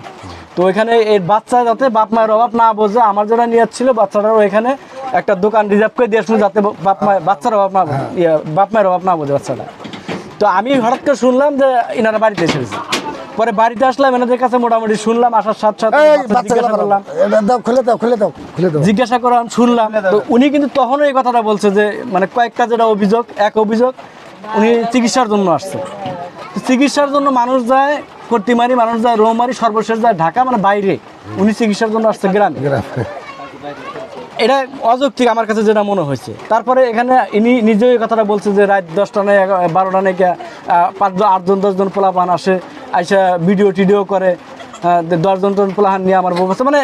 তো ওইখানে এই বাচ্চা যাতে বাপ মায়ের অভাব না বোঝে, আমার যেটা নিয়ে ছিল বাচ্চাটার ওইখানে একটা দোকান রিজার্ভ করে দিয়ে আসবো, যাতে বাচ্চার অভাব না বাপ মায়ের অভাব না বোঝে বাচ্চাটা। তো আমি হঠাৎ করে শুনলাম যে এনারা বাড়িতে এসেছে। পরে বাড়িতে আসলাম, এনাদের কাছে মোটামুটি শুনলাম, আসার সাথে সাথে জিজ্ঞাসা করলাম, জিজ্ঞাসা করলাম, শুনলাম। তো উনি কিন্তু তখনও এই কথাটা বলছে যে মানে কয়েকটা যেটা অভিযোগ, এক অভিযোগ উনি চিকিৎসার জন্য আসছে। চিকিৎসার জন্য মানুষ যায় কর্তিমারি, মানুষ যায় রৌমারি, সর্বশেষ যায় ঢাকা, মানে বাইরে। উনি চিকিৎসার জন্য আসছে গ্রামে। এটা অযৌক্তিক আমার কাছে যেটা মনে হয়েছে। তারপরে এখানে ইনি নিজেও এই কথাটা বলছে যে রাত 10টা নেই 12টা নেই 8-10 জন পোলাপান আসে, আইসা ভিডিও টিডিও করে, 10 জন পোলাপান নিয়ে আমার বলছে, মানে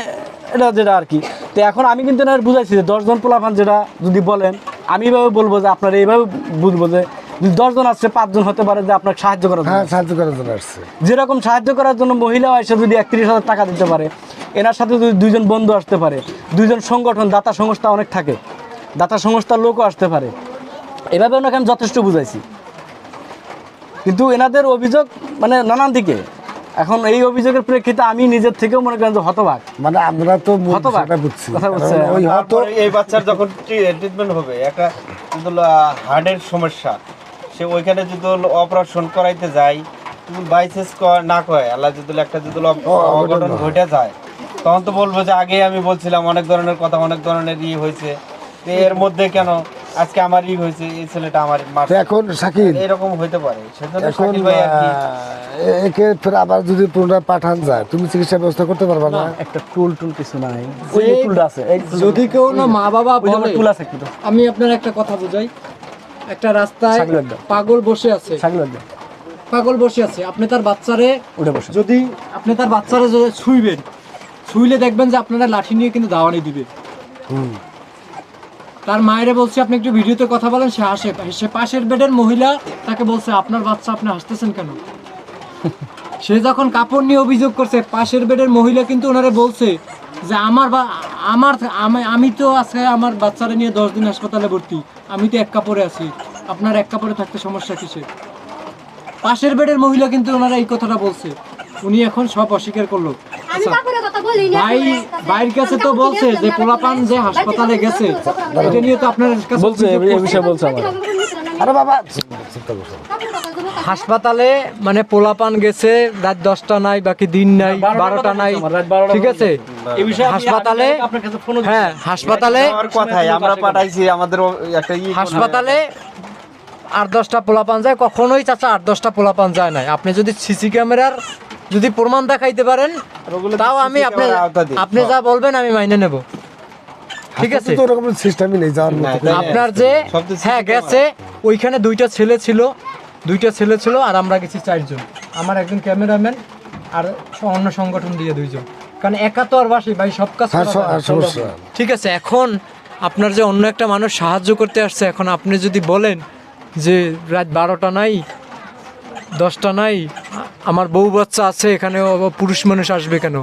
এটা যেটা আর কি। তো এখন আমি কিন্তু এনার বুঝাইছি যে 10 জন পোলাপান যেটা যদি বলেন, আমি এইভাবে বলবো যে আপনারা এইভাবে বুঝবো যে 10 জন আসছে 5 জন হতে পারে যে আপনাকে সাহায্য করার জন্য আসছে। যেরকম সাহায্য করার জন্য মহিলা এসে যদি 31,000 টাকা দিতে পারে, এনার সাথে যদি 2 জন বন্ধু আসতে পারে, 2 জন সংগঠন, দাতা সংস্থা অনেক থাকে, দাতা সংস্থার লোকও আসতে পারে, এভাবে ওনাকে আমি যথেষ্ট বুঝাইছি। কিন্তু এনাদের অভিযোগ মানে নানান দিকে। এখন এই অভিযোগের প্রেক্ষিতে আমি নিজের থেকেও মনে করেন যে হতবাক, মানে আমরা তো হতবাক বুঝছি কথা বলছে। এই বাচ্চার যখন ট্রিটমেন্ট হবে, একটা কিন্তু হার্টের সমস্যা, সে ওইখানে যদি অপারেশন করাইতে যায়, তুমি বাইসেস না কয় আল্লাহ যদি একটা যদি অঘটন ঘটে যায়, তখন তো বলবো যে আগে আমি বলছিলাম অনেক ধরনের কথা, অনেক ধরনের হয়েছে, এর মধ্যে কেন আজকে আমার হয়েছে, এই ছেলেটা আমার এখন শাকিল এরকম হইতে পারে। সেজন্য এখন শাকিল ভাই আর কি একে ফের আবার যদি পুনরায় পাঠান যায়, তুমি চিকিৎসা ব্যবস্থা করতে পারবা না? একটা টুল কিছু নাই, ওই টুলটা আছে, এই যদি কেউ না মা বাবা বলে, টুল আছে কিন্তু। আমি আপনার একটা কথা বুঝাই, একটা রাস্তায় পাগল বসে আছে, পাগল বসে আছে, আপনি তার বাচ্চারে যদি আপনি তার বাচ্চারে যদি ছুঁইবেন, ছুঁইলে দেখবেন যে আপনারা লাঠি নিয়ে কিন্তু দাওয়ানি দিবে। তার মায়েরে বলছে আপনি একটু ভিডিওতে কথা বলেন, সে হাসে। সে পাশের বেডের মহিলা তাকে বলছে আপনার বাচ্চা, আপনি হাসতেছেন কেন? সে যখন কাপড় নিয়ে অভিযোগ করছে, পাশের বেডের মহিলা কিন্তু ওনারে বলছে যে আমি তো আজকে আমার বাচ্চারা নিয়ে 10 দিন হাসপাতালে ভর্তি, আমি তো এক কাপড়ে আছি, আপনার এক কাপড়ে থাকতে সমস্যা কিসে? পাশের বেডের মহিলা কিন্তু ওনারা এই কথাটা বলছে, উনি এখন সব অস্বীকার করলো। আমি কাপড়ের কথা বলি না। ভাইয়ের কাছে তো বলছে যে পোলাপান যে হাসপাতালে গেছে, এটা নিয়ে তো আপনার কাছে বলছে, এই বিষয়ে বলছে আমার। আরে বাবা হাসপাতালে মানে পোলাপান গেছে, রাত 10টা নাই, বাকি দিন নাই, 12টা নাই, ঠিক আছে? এই বিষয়ে হাসপাতালে, আপনার কাছে ফোন হ্যাঁ হাসপাতালে, আমার কথাই আমরা পাঠাইছি আমাদের একটা হাসপাতালে 8-10টা পোলাপান যায়, কখনোই চাচা 8-10টা পোলাপান যায় না। আপনি যদি সিসি ক্যামেরার যদি প্রমাণ দেখাইতে পারেন, তাও আমি আপনি যা বলবেন আমি মাইনে নেব, ঠিক আছে? তো ওরকম সিস্টেমই নেই যাওয়ার মতো। আপনার যে হ্যাঁ গেছে, ওইখানে 2টা ছেলে ছিল, আর আমরা গেছি 4 জন, আমার একজন ক্যামেরাম্যান আর অন্য সংগঠন দিয়ে 2 জন, কারণ একা তো আর বাসি ভাই সব কাজ করা যায় না। সমস্যা ঠিক আছে, এখন আপনার যে অন্য একটা মানুষ সাহায্য করতে আসছে, এখন আপনি যদি বলেন যে রাত 12টা নাই, 10টা নাই, আমার বউ বাচ্চা আছে এখানে, পুরুষ মানুষ আসবে কেন?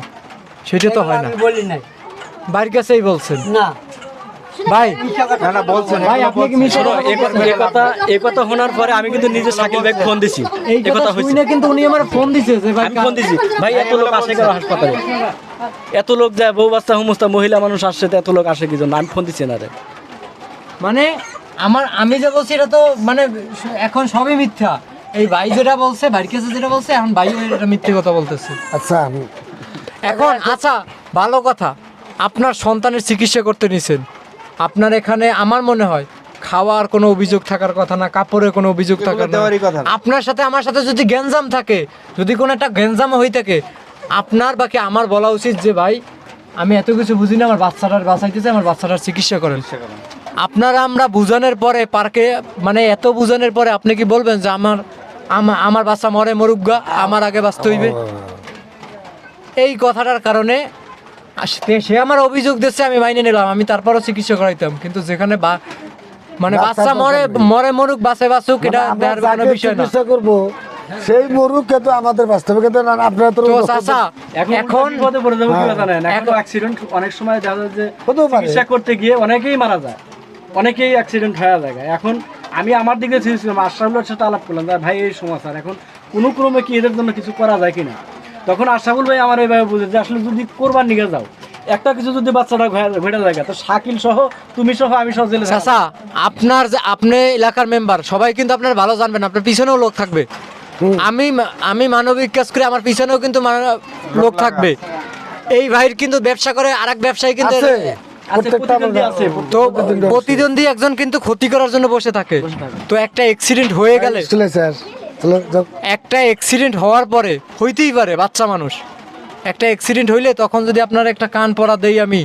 সেটা তো হয় না। বলি নাই বাড়ির কাছেই বলছেন না ভাই, না বলছেন ভাই আপনি কি মিশন এই কথা শোনার পরে আমি কিন্তু নিজে শাকিল ভাই ফোন দিছি, এই এই কথা কথা হয়েছে। শুনে কিন্তু উনি আমার ফোন দিছে যে ভাই আমি ফোন দিছি, ভাই এত লোক আসে কেন হাসপাতালে? এত লোক যায়, বউ বাচ্চা সমস্ত মহিলা মানুষ আসছে, তো এত লোক আসে কি জন্য? আমি ফোন দিচ্ছি না রে। মানে আমি যে বলছি এটা তো মানে এখন সবই মিথ্যা। এই ভাই যেটা বলছে, ভাইয়ের কাছে যেটা বলছে, এখন ভাই এটা মিথ্যে কথা বলতেছে। আচ্ছা আমি এখন আচ্ছা ভালো কথা, আপনার সন্তানের চিকিৎসা করতে নিছেন, আপনার এখানে আমার মনে হয় খাওয়ার কোনো অভিযোগ থাকার কথা না, কাপড়ের কোনো অভিযোগ থাকার দেওয়ারই কথা না। আপনার সাথে আমার সাথে যদি গ্যাঞ্জাম থাকে, যদি কোনো একটা গ্যাঞ্জাম হয়ে থাকে, আপনার বাকি আমার বলা উচিত যে ভাই আমি এত কিছু বুঝি না, আমার বাচ্চাটার বাঁচাইতেছে, আমার বাচ্চাটার চিকিৎসা করেন। আপনারা আমরা বুঝানোর পরে পার্কে মানে এত বুঝানোর পরে আপনি কি বলবেন যে আমার বাচ্চা মরে মরুগা, আমার আগে বাঁচতে হইবে? এই কথাটার কারণে সে আমার অভিযোগ দিচ্ছে, আমি মাইনে নিলাম, আমি তারপরও চিকিৎসা করাইতাম, কিন্তু যেখানে মানে বাচ্চা মরে মরুক, বাঁচুক, এটা আমরা দেওয়ার কোনো যাকে বিষয় না। চিকিৎসা করবো সেই মরুক, কিন্তু আমাদের বাস্তবে কিন্তু না, আপনারা তো তো চাচা এখন বিপদে পড়ে যাবো কি জানেন? এখন অ্যাক্সিডেন্ট অনেক সময় দেখা যায় যে হতেও পারে। চিকিৎসা করতে গিয়ে অনেকেই মারা যায়, অনেকেই অ্যাক্সিডেন্ট হয়ে যায়। এখন আমি আমার দিকে ছিলাম, আশরাফুলের সাথে আলাপ করলাম, ভাই এই সমাচার এখন কোনো ক্রমে কি এদের জন্য কিছু করা যায় কিনা? তখন আশরাফুল ভাই আমার এইভাবে বুঝে যে আসলে যদি কোরবান নিয়ে যাও, একটা কিছু যদি বাচ্চাটা ঘেটে যায়, তো শাকিল সহ, তুমি সহ, আমি সহ জেলে চাচা আপনার যে আপনি এলাকার মেম্বার, সবাই কিন্তু আপনার ভালো জানবেন, আপনার পিছনেও লোক থাকবে। আমি মানবিক কাজ করে, আমার পিছনেও কিন্তু লোক থাকবে। এই ভাইয়ের কিন্তু ব্যবসা করে, আরেক ব্যবসায়ী কিন্তু আছে, প্রত্যেকটা আছে। তো প্রতিদ্বন্দ্বী একজন কিন্তু ক্ষতি করার জন্য বসে থাকে। তো একটা অ্যাক্সিডেন্ট হয়ে গেলে, চলে স্যার চলো যাও। একটা অ্যাক্সিডেন্ট হওয়ার পরে হইতেই পারে, বাচ্চা মানুষ একটা অ্যাক্সিডেন্ট হইলে তখন যদি আপনার একটা কান পড়া দেই আমি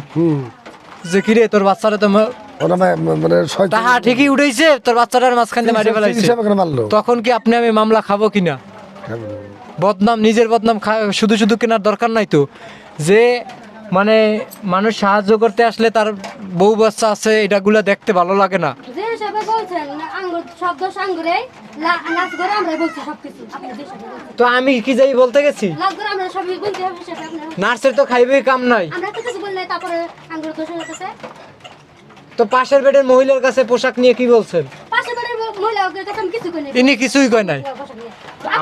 যে কিরে তোর বাচ্চারা তো ওরা মানে শয়তান তাহা ঠিকই উঠেছে, তোর বাচ্চাটার মাঝখানে মারি ফেলাইছে, হিসাবে করে মারলো। তখন কি আমি মামলা খাবো কিনা? বদনাম, নিজের বদনাম শুধু শুধু কেনার দরকার নাই তো। যে মানে মানুষ সাহায্য করতে আসলে তার বউ বাচ্চা আছে, এটাগুলো দেখতে ভালো লাগে না। যে হিসাবে বলছেন আঙ্গুর শব্দ আঙ্গুরে নাচ করে আমরা বলছি সবকিছু, আপনি যে হিসাবে বলছেন তো আমি কি যাই বলতে গেছি, নাচ করে আমরা সবই বলছি, হিসাবে আপনি নার্সের তো খাইবেই কাম নাই। আমরা তো কিছু বললে তারপরে আঙ্গুর দোষ হয়ে গেছে। তো পাশের বেডের মহিলার কাছে পোশাক নিয়ে কি বলছেন? পাশে বাড়ির মহিলাদের কাছে আমি কিছু কই নাই। ইনি কিছুই কয় নাই।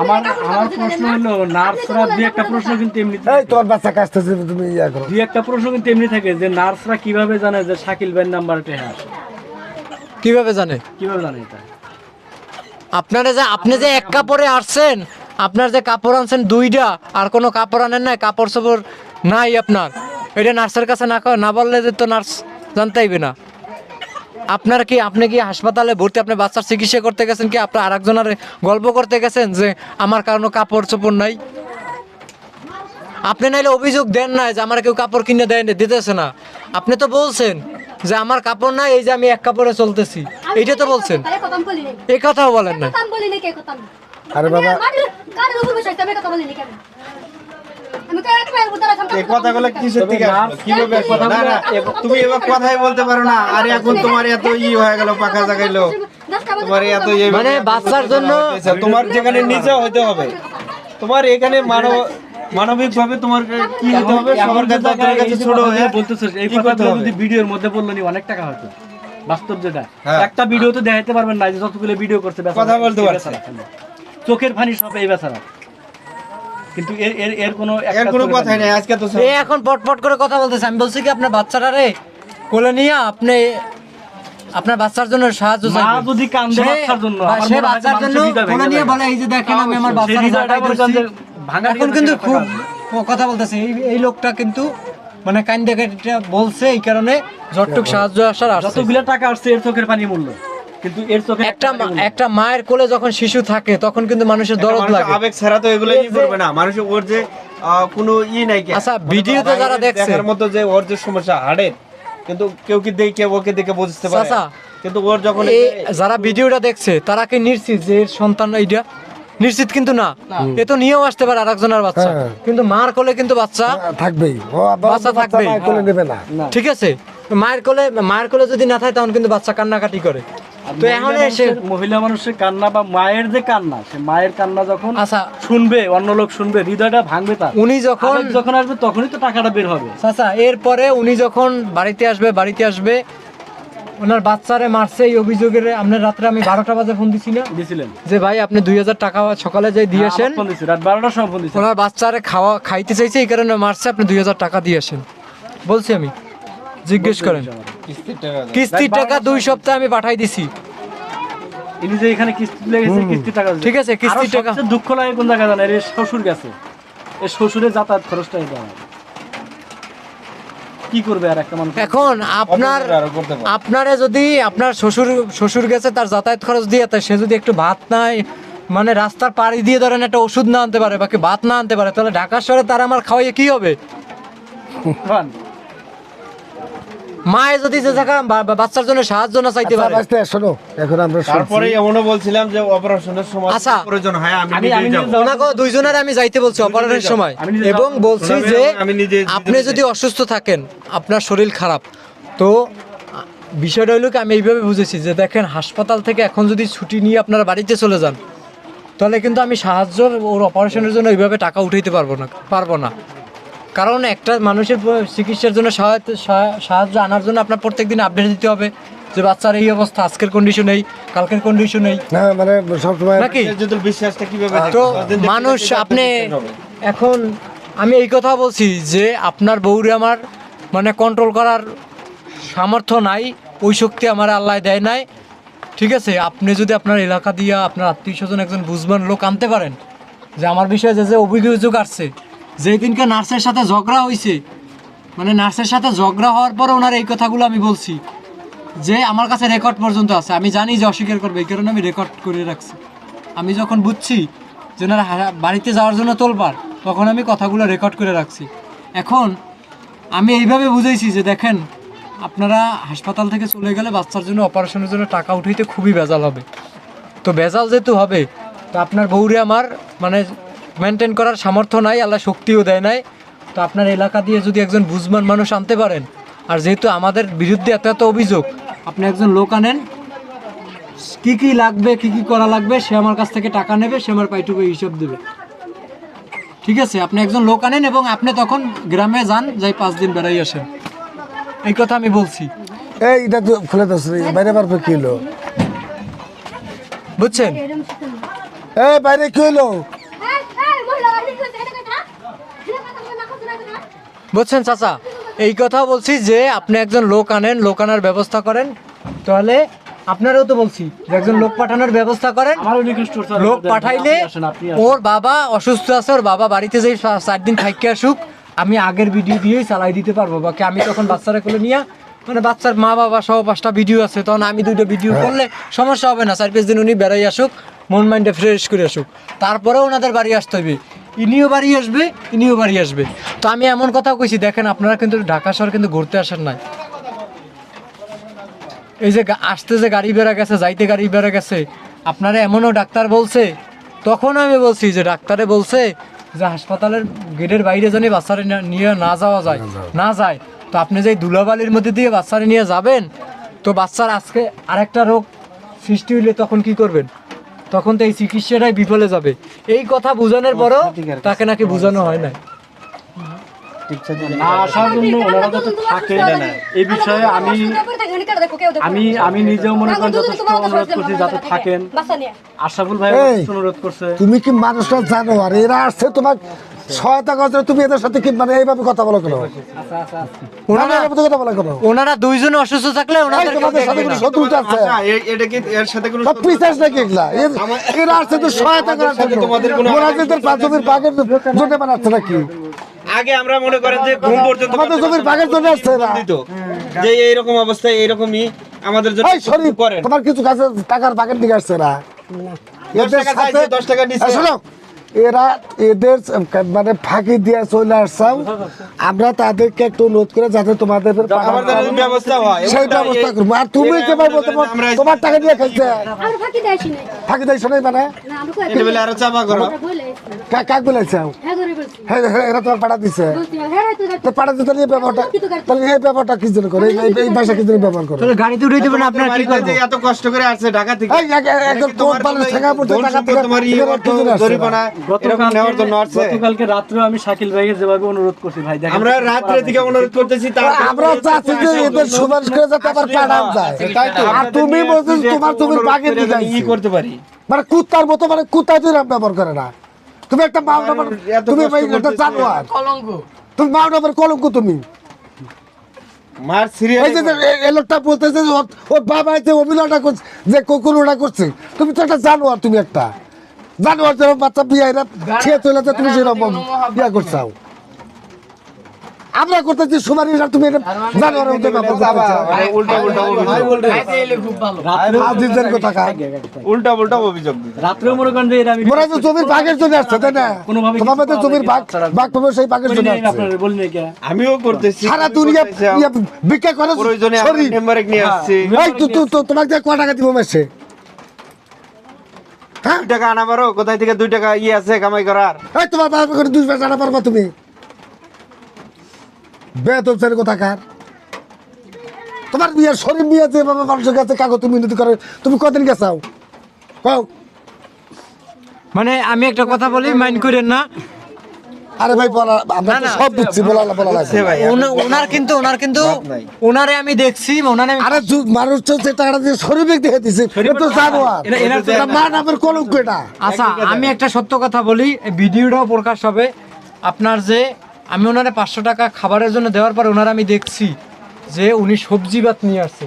আমার প্রশ্ন হলো, নার্সরা দুই একটা প্রশ্ন কিন্তু এমনি এই তোর বাচ্চা কাছতেছে, তুমি ইয়া করো। দুই একটা প্রশ্ন কিন্তু এমনি থাকে যে নার্সরা কিভাবে জানে যে শাকিল ভাইয়ের নাম্বারটা হ্যাঁ কিভাবে জানে? কিভাবে জানে এটা? আপনি যে এক কাপড়ে আসছেন, আপনার যে কাপড় আনছেন 2টা, আর কোনো কাপড় আনেন নাই, কাপড় চোপড় নাই আপনার, এটা নার্সের কাছে না বললে তো নার্স জানতেইবে না। আপনি কি হাসপাতালে ভর্তি, আপনি বাচ্চার চিকিৎসা করতে গেছেন কি আপনার আরেকজনের গল্প করতে গেছেন যে আমার কারণে কাপড় চোপড় নাই? আপনি নাইলে অভিযোগ দেন না যে আমার কেউ কাপড় কিনে দেয় দিতেছে না, আপনি তো বলছেন যে আমার কাপড় নাই, এই যে আমি এক কাপড়ে চলতেছি, এইটা তো বলছেন, আরে কথা বলি নাই, এই কথাও বলেন না। কথা বলি নাই, কে কথা বলি? আরে বাবা কার উপর বসে আমি কথা বলি নাই কেন? আমি তো একবার বুঝতে পারলাম এই কথাগুলো কিসের থেকে আসলো? কিভাবে আসলো? না না, তুমি এবার কথাই বলতে পারো না। আর এখন তোমার এত হয়ে গেল, পাখা জাগাইলো, তোমার এত মানে বাচ্চার জন্য তোমার যেখানে নিজে হইতে হবে, তোমার এখানে মানবিক ভাবে তোমার কি হতে হবে, সবার কাছে তোমার কাছে ছোট হয়ে বলতেছো এই কি করতে কথাগুলো হবে? যদি ভিডিওর মধ্যে বললো নি অনেক টাকা হতো, বাস্তব যেটা হ্যাঁ। একটা ভিডিও তো দেখাইতে পারবেন না যে যতগুলো ভিডিও করছে বেচারা, কথা বলতে এই পারছে। বেচারা। চোখের পানি সব এই বেচারা, কিন্তু এর কোনো এর কোনো কথাই নাই। আজকে তো এ এখন পটপট করে কথা বলতেছে। আমি বলছি কি আপনার বাচ্চাটারে কোলে নিয়ে আপনি আপনার বাচ্চার জন্য সাহায্য মা চাইবেন। যদি কান্দে সে- বাচ্চার জন্য, বা আমার সে মনে হয় বাচ্চার মানুষের জন্য হৃদয় কোলে ভেঙে নিয়ে যাবে। বলে এই যে দেখেন আমি আমার সেই বাচ্চার হৃদয়টা মনে করেন যে ভাঙা এখন দিয়ে কিন্তু টাকা খুব আসবে। কথা বলতেছে এই লোকটা কিন্তু মানে কাইন্দে কেটে বলছে এই কারণে যতটুক সাহায্য আসার আসছে। যতগুলো টাকা আসছে এর চোখের পানি মূল্য, কিন্তু এর চোখে একটা মায়ের কোলে যখন শিশু থাকে তখন কিন্তু মানুষের দরদ মানুষের লাগে। আবেগ ছাড়া তো এগুলো ই করবে না। মানুষের ওর যে কোনো নাই কি। আচ্ছা, ভিডিওতে যারা দেখছে দেখার মতো যে ওর যে সমস্যা হাড়ের, কিন্তু কেউ কি দেখে ওকে দেখে বুঝতে পারে, চাচা, কিন্তু ওর যখন এই যারা ভিডিওটা দেখছে তারা কি নিশ্চিত যে এর সন্তান এইটা? নিশ্চিত কিন্তু না। এ তো নিয়েও আসতে পারে আরেকজনের বাচ্চা, হ্যাঁ। কিন্তু মার কোলে কিন্তু বাচ্চা থাকবেই, ও আবার বাচ্চা থাকবেই। মায়ের কোলে নেবে না। ঠিক আছে। মায়ের কোলে যদি না থাকে তখন কিন্তু বাচ্চা কান্নাকাটি করে। তো এখন এসে মহিলা মানুষের কান্না বা মায়ের যে কান্না, সে মায়ের কান্না যখন আচ্ছা শুনবে, অন্য লোক শুনবে, হৃদয়টা ভাঙবে তার। উনি যখন যখন আসবে তখনই তো টাকাটা বের হবে। চাচা এরপরে উনি যখন বাড়িতে আসবে ওনার বাচ্চারে মারছে এই অভিযোগের আপনার রাত্রে আমি 12টা বাজে ফোন দিছি না দিছিলেন যে ভাই আপনি 2000 টাকা সকালে যাই দিয়ে আসেন, ফোন দিছি, রাত 12টার সময় ফোন দিছি। ওনার বাচ্চারে খাইতে চাইছে এই কারণে মারছে, আপনি 2000 টাকা দিয়ে আসেন বলছি আমি। জিজ্ঞেস করেন কিস্তির টাকা দেয়। কিস্তির টাকা 2 সপ্তাহ আমি পাঠাই দিছি। ইনি যে এখানে কিস্তি লেগেছে, কিস্তি টাকা দিছে। ঠিক আছে, কিস্তির আরো টাকা। সবচেয়ে দুঃখ লাগে কোন জায়গায় জানেন? এর শ্বশুর গেছে, এর শ্বশুরের যাতায়াত খরচটা দিতে হয়। কি করবে আর একটা মানুষ? এখন আরো করতে পারে। আপনারে যদি আপনার শ্বশুর গেছে তার যাতায়াত খরচ দিয়ে, তাই সে যদি একটু ভাত নাই মানে রাস্তার পাড়ি দিয়ে ধরেন একটা ওষুধ না আনতে পারে, বাকি ভাত না আনতে পারে, তাহলে ঢাকা শহরে তার আমার খাওয়াইয়ে কি হবে? ভান, মায়ে যদি যে জায়গা বাচ্চার জন্য সাহায্য না চাইতে আচ্ছা, পারে। বাঁচতে শোনো, এখন আমরা তারপরে এমনও বলছিলাম যে অপারেশনের সময় আচ্ছা। প্রয়োজন হয় আমি আমি নিজেই নিজে যাবো। ওনাকে দুইজনের আমি যাইতে বলছি অপারেশনের সময়, আমি নিজে এবং যাবো। বলছি ওনাকে যে আমি নিজে- আপনি যদি অসুস্থ থাকেন, আপনার শরীর খারাপ, তো বিষয়টা হলো কি আমি এইভাবে বুঝেছি যে দেখেন হাসপাতাল থেকে এখন যদি ছুটি নিয়ে আপনারা বাড়িতে চলে যান, তাহলে কিন্তু আমি ওর অপারেশনের জন্য ওইভাবে টাকা উঠাইতে পারবো না। কারণ একটা মানুষের চিকিৎসার জন্য সাহায্য আনার জন্য আপনার প্রত্যেকদিন আপডেট দিতে হবে যে বাচ্চার এই অবস্থা, আজকের কন্ডিশন এই, কালকের কন্ডিশন এই, না মানে সবসময় নাকি? যদি বিশ্বাসটা কিভাবে তো দেখবে? মানুষ আপনি হবে। এখন আমি এই কথা বলছি যে আপনার বউরে আমার মানে কন্ট্রোল করার সামর্থ্য নাই, ওই শক্তি আমার আল্লাহ দেয় নাই। ঠিক আছে, আপনি যদি আপনার এলাকা দিয়ে আপনার আত্মীয় স্বজন একজন বুঝবান লোক আনতে পারেন যে আমার বিষয়ে যে অভিযোগ আসছে, যেই দিনকে নার্সের সাথে ঝগড়া হয়েছে, মানে নার্সের সাথে ঝগড়া হওয়ার পরে ওনার এই কথাগুলো আমি বলছি যে আমার কাছে রেকর্ড পর্যন্ত আছে, আমি জানি যে অস্বীকার করবে, এই কারণে আমি রেকর্ড করে রাখছি। আমি যখন বুঝছি যে ওনারা বাড়িতে যাওয়ার জন্য তোলবার, তখন আমি কথাগুলো রেকর্ড করে রাখছি। এখন আমি এইভাবে বুঝাইছি যে দেখেন আপনারা হাসপাতাল থেকে চলে গেলে বাচ্চার জন্য অপারেশনের জন্য টাকা উঠাইতে খুবই ভেজাল হবে। তো ভেজাল যেহেতু হবে, তো আপনার বউরে আমার মানে মেনটেন করার সামর্থ্য নাই, আল্লাহ শক্তিও দেয় নাই। তো আপনার এলাকা দিয়ে যদি একজন বুঝমান মানুষ আনতে পারেন, আর যেহেতু আমাদের বিরুদ্ধে এত অভিযোগ, আপনি একজন লোক আনেন, কি লাগবে কি করা লাগবে সে আমার কাছ থেকে টাকা নেবে, সে আমার পাইটুকু হিসাব দেবে। ঠিক আছে, আপনি একজন লোক আনেন এবং আপনি তখন গ্রামে যান, যাই 5 দিন বেড়াই আসেন, এই কথা আমি বলছি। এই এটা তো খুলে দাও, বাইরে পারবে কি হলো? বুঝছেন? এরকম শিখুন। এই বাইরে কি হলো? এই মহিলা বাড়ি থেকে এটা কথা এটা কথা না কথা না। বুঝছেন চাচা, এই কথা বলছি যে আপনি একজন লোক আনেন, লোক আনার ব্যবস্থা করেন, তাহলে আপনারাও তো বলছি যে একজন লোক পাঠানোর ব্যবস্থা করেন। আমারও রিকোয়েস্ট করছে, লোক পাঠাইলে আপনি ওর বাবা অসুস্থ আছে, ওর বাবা বাড়িতে যেই 4 দিন থাইকে আসুক, আমি আগের ভিডিও দিয়েই চালাই দিতে পারবো, বাকি আমি তখন বাচ্চারা কোলে নিয়ে মানে বাচ্চার মা বাবা সহ 5টা ভিডিও আছে, তখন আমি 2টা ভিডিও করলে সমস্যা হবে না। 4-5 দিন উনি বেড়াই আসুক, মন মাইন্ডে ফ্রেশ করে আসুক, তারপরে ওনাদের বাড়ি আসতে হবে। ইনিও বাড়ি আসবে, ইনিও বাড়ি আসবে। তো আমি এমন কথাও কইছি, দেখেন আপনারা কিন্তু ঢাকা শহর কিন্তু ঘুরতে আসেন নাই। এই যে আসতে যে গাড়ি বেড়া গেছে, যাইতে গাড়ি বেড়া গেছে, আপনারা এমনও ডাক্তার বলছে, তখন আমি বলছি যে ডাক্তারে বলছে যে হাসপাতালের গেটের বাইরে জানি বাচ্চারা নিয়ে না যাওয়া যায়, না যায়। তো আপনি যে ধুলাবালির মধ্যে দিয়ে বাচ্চারা নিয়ে যাবেন, তো বাচ্চার আজকে আরেকটা রোগ সৃষ্টি হইলে তখন কি করবেন? তখন তো এই চিকিৎসাটাই বিফলে যাবে। এই কথা বোঝানোর পরও তাকে নাকি বোঝানো হয় না। না আসার জন্য ওনারা যাতে থাকে এই বিষয়ে আমি নিজেও মনে করেন যথেষ্ট অনুরোধ করছি যাতে থাকেন। আশরাফুল ভাই এই, অনুরোধ করছে। তুমি কি মানুষটা জানো? আর এরা আসছে তোমার সহায়তা করছে, তুমি এদের সাথে কি মানে এইভাবে কথা বলো কেন? ওনারা এইভাবে কথা বলো কেন? ওনারা দুইজন অসুস্থ থাকলে এই, ওনাদের তোমাদের সাথে কোনো শত্রুতা আছে? আচ্ছা, এটা কি এর সাথে কোনো সব পিছাস নাকি এগুলা? এরা আসছে তো সহায়তা করার জন্য। তোমাদের কোনো মোরাজিদের প্রাথমিক বাগের জন্য বানাচ্ছে নাকি? আগে আমরা মনে করেন যে ঘুম পর্যন্ত আমাদের জমির বাগের জন্য আসছে এরা। দিত যে এইরকম অবস্থায় এইরকমই আমাদের জন্য এই শরীফ, করেন। তোমার কিছু কাছে টাকার বাগের দিকে আসছে এরা। 10 টাকা চাইছে, 10 টাকা নিচ্ছে। শোনো, এরা এদের মানে ফাঁকি দিয়ে চলে আসছাও, আমরা তাদেরকে একটু অনুরোধ করে যাতে তোমাদের আমাদের এই ব্যবস্থা হয় সেই ব্যবস্থা করবো। আর তুমি কেবল বলতে পারো, তোমার টাকা দিয়ে খাইছে, আমরা ফাঁকি দেয়ছি না। ফাঁকি দেয় শোনাই মানে না আমরা কই এটা বলে আরো চাপা করো। বলে কাক বলেছে হ্যাঁ ধরে বলছি এরা তোমার পাঠা দিছে, বলছি হ্যাঁ তুই তো পাঠা দিতে এই ব্যাপারটা, তাহলে এই ব্যাপারটা কি জন্য করে, এই ভাষা কি জন্য ব্যবহার করো? গাড়িতে উঠে দেবেন, আপনারা কি বাড়িতে করবেন? যে এত কষ্ট করে আসছে ঢাকা থেকে, এই একজন কোপ বালে ঠেকা পড়তে টাকা থেকে তোমার এই অর্থ জরিমানা এরকম নেওয়ার জন্য আসছে। গতকালকে রাত্রে আমি শাকিল ভাইকে যেভাবে অনুরোধ করছি, ভাই দেখেন আমরা রাত্রে থেকে অনুরোধ করতেছি, আমরা চাচ্ছি যে এদের সুপারিশ করে যাতে আবার পাঠান যায়। আর তুমি বলছো যে তোমার জমির বাগের দিকে ই করতে পারি। মানে কুত্তার মতো, মানে কুত্তা তুই ব্যবহার করে না। তুমি একটা মাও নাম্বার, তুমি একটা জানোয়ার, তুমি মাও নাম্বার কলঙ্ক। তুমি মার এই সিরিয়াল যে এই লোকটা বলতেছে যে ওর বাবা যে অভিনয়টা করছে, যে কোনটা করছে, তুমি তো একটা জানোয়ার। তুমি একটা জানোয়ার, যেরকম বাচ্চা বিয়ে খেয়ে চলে যায়, তুমি সেরকম বিয়ে করছাও। আমরা করতেছি সুপারিশ, আর তুমি এটা জানোয়ারের মধ্যে ব্যাপার করতেছো। উল্টা উল্টা অভিযোগ, আজিজের কথা কার? উল্টা উল্টা অভিযোগ দিচ্ছে। রাত্রেও মনে করেন যে এরা আমি মোরা যে জমির ভাগের জন্য আসছে, তাই না? কোনোভাবে তোমাদের তো জমির ভাগ পাবে, সেই ভাগের জন্য আসছে। আপনারা বলিনি কে আমিও করতেছি, সারা দুনিয়া ভিক্ষা করে প্রয়োজনে শরীর। মেম্বারে নিয়ে আসছি। এই তোমাকে দিয়ে কয় টাকা দিব মাসে? হ্যাঁ, 2 টাকা আনা পারো কোথায় থেকে? 2 টাকা ই আছে কামাই করার? এই তোমার বাবা করে 2 পয়সা আনা পারবা তুমি? বেতন ছেড়ে কথা কার? তোমার বিয়ের শরীর বিয়ে যে বাবা মানুষের কাছে কাগজ তুমি উন্নতি করে, তুমি কদিন গেছাও কও? মানে আমি একটা কথা বলি, মাইন্ড করেন না। আরে ভাই বলা, আমরা তো সব দিচ্ছি, বলা লাগছে। ভাই, ওনার কিন্তু ওনারে আমি দেখছি, ওনারে আমি আরে মানুষ তো যে টাকাটা দিয়ে শরীর দেখে দিচ্ছে, এটা তো জানোয়ার, এটা মা নামের কলঙ্ক। এটা আচ্ছা, আমি একটা সত্য কথা বলি, এই ভিডিওটাও প্রকাশ হবে আপনার, যে আমি ওনারে 500 টাকা খাবারের জন্য দেওয়ার পর ওনারা আমি দেখছি যে উনি সবজি ভাত নিয়ে আসছে।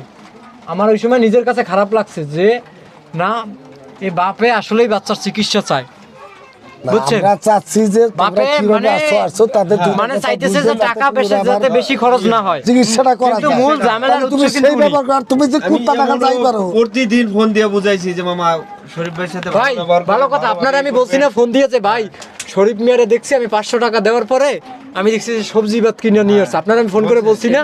আমার ওই সময় নিজের কাছে খারাপ লাগছে যে না, এই বাপে আসলেই বাচ্চার চিকিৎসা চায়, বুঝছেন? আমরা চাচ্ছি যে তোমরা বাপে কিভাবে আসছো তাদের দুটো মানে কথা চাইতেছে বুঝে যে টাকা বেশি, যাতে বেশি খরচ না হয়। চিকিৎসাটা করা কিন্তু যায়। মূল ঝামেলার তাহলে তুমি উৎস কিন্তু সেই উনি। ব্যাপার কর, তুমি যে আমি কুত্তা টাকা এমনও চাই পারো। প্রতিদিন ফোন দিয়ে বুঝাইছি যে মামা শরীফ ভাইয়ের সাথে ভাই ভালো কথা, আপনারা আমি বলছি না, ফোন দিয়েছে ভাই শরীফ মিয়ারে দেখছি আমি 500 টাকা দেওয়ার পরে আমি দেখছি যে সবজি ভাত কিনে নিয়ে আসছে। আপনারা আমি ফোন করে বলছি না,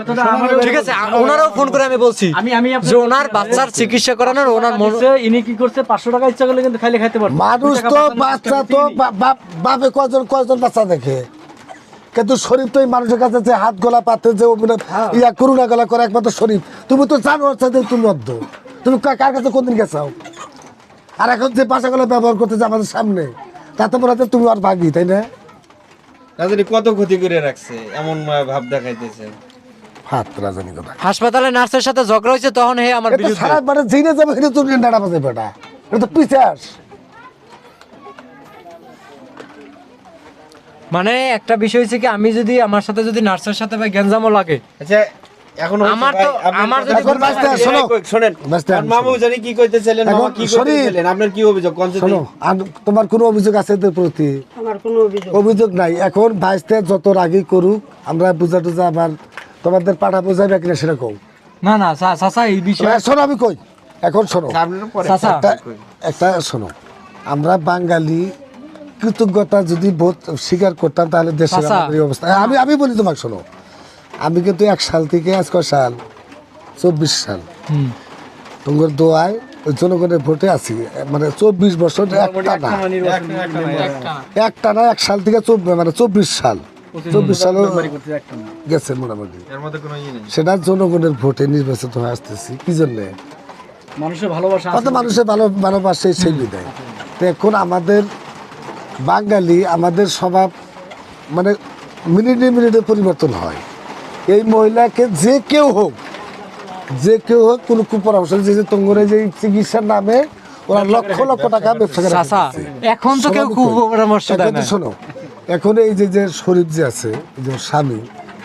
ঠিক আছে? ওনারাও ফোন করে আমি বলছি আমি যে ওনার বাচ্চার চিকিৎসা করানোর ওনার মন। ইনি কি করছে 500 টাকা ইচ্ছা করলে কিন্তু খাইলে খাইতে পারবে। মানুষ তো বাচ্চা তো বাপে কয়জন বাচ্চা দেখে, কিন্তু শরীফ তো এই মানুষের কাছে যে হাত গলা পাতে যে অভিনয় ইয়া করুণা গলা করে একমাত্র শরীফ। তুমি তো জানো যে তুমি অর্ধ, তুমি কার কাছে কোনদিন গেছাও? আর এখন যে ভাষাগুলো ব্যবহার করতেছে আমাদের সামনে, তাতে মনে হচ্ছে তুমি আর ভাগি, তাই না? রাজনী কত ক্ষতি করে রাখছে, এমন ভাব দেখাইতেছে। হাত রাজনী কথা। হাসপাতালে নার্সের সাথে ঝগড়া হয়েছে, তখন হে আমার এটা বিরুদ্ধে। সারা মানে জেনে যাবে, এটা তুমি ডাটা বাজে বেটা, এটা তো পিছাস। মানে একটা বিষয় হচ্ছে কি, আমি যদি আমার সাথে যদি নার্সের সাথে ভাই গ্যাঞ্জামও লাগে, আচ্ছা এখন হয়েছে আমার ভাই, তো আপনি আমার কথা যদি এখন বলতে বাঁচতে পারেন। শোনো, শোনেন বাঁচতে আর মামু জানি কি কইতেছিলেন, মামা এখন কি শরীফ, কইতেছিলেন, আপনার কি অভিযোগ কোন শোনো, আর তোমার কোনো অভিযোগ আছে এদের প্রতি? আমার কোনো অভিযোগ নাই। এখন ভাইস্তে যত রাগি করুক, আমরা বুঝা টুজা আবার তোমাদের পাঠা বোঝাবে কিনা সেরকম। না না চাচা এই বিষয়ে শোনো, আমি কই, এখন শোনো, আপনার পরে চাচা একটা শোনো, আমরা বাঙালি কৃতজ্ঞতা যদি বোধ স্বীকার করতাম তাহলে দেশের আচ্ছা। আমাদের এই অবস্থা। আমি বলি তোমাকে, শোনো, আমি কিন্তু 1 সাল থেকে আজ কয় সাল, 24 সাল তোমার দোয়ায় ওই জনগণের ভোটে আছি, মানে 24 বছর একটা না 1 সাল থেকে মানে 24 সাল 24 সাল গেছে মোটামুটি। এর মধ্যে কোনো ইয়ে নেই। সেটা জনগণের ভোটে নির্বাচিত হয়ে আসতেছি। কি জন্যে? মানুষের ভালোবাসা কত মানুষের ভালোবাসে সেই বিদায়। তো এখন আমাদের বাঙালি, আমাদের স্বভাব মানে মিনিটে মিনিটে পরিবর্তন হয়। এই মহিলাকে যে কেউ হোক কোনো কুপরামর্শ, যে তোমরা যে চিকিৎসার নামে ওরা লক্ষ লক্ষ টাকা ব্যবসা করে চাচা, রাখতেছে। এখন তো কেউ কুপরামর্শ দেয় এখন তো না। শোনো, এখন এই যে শরীফ যে আছে, এই যে স্বামী,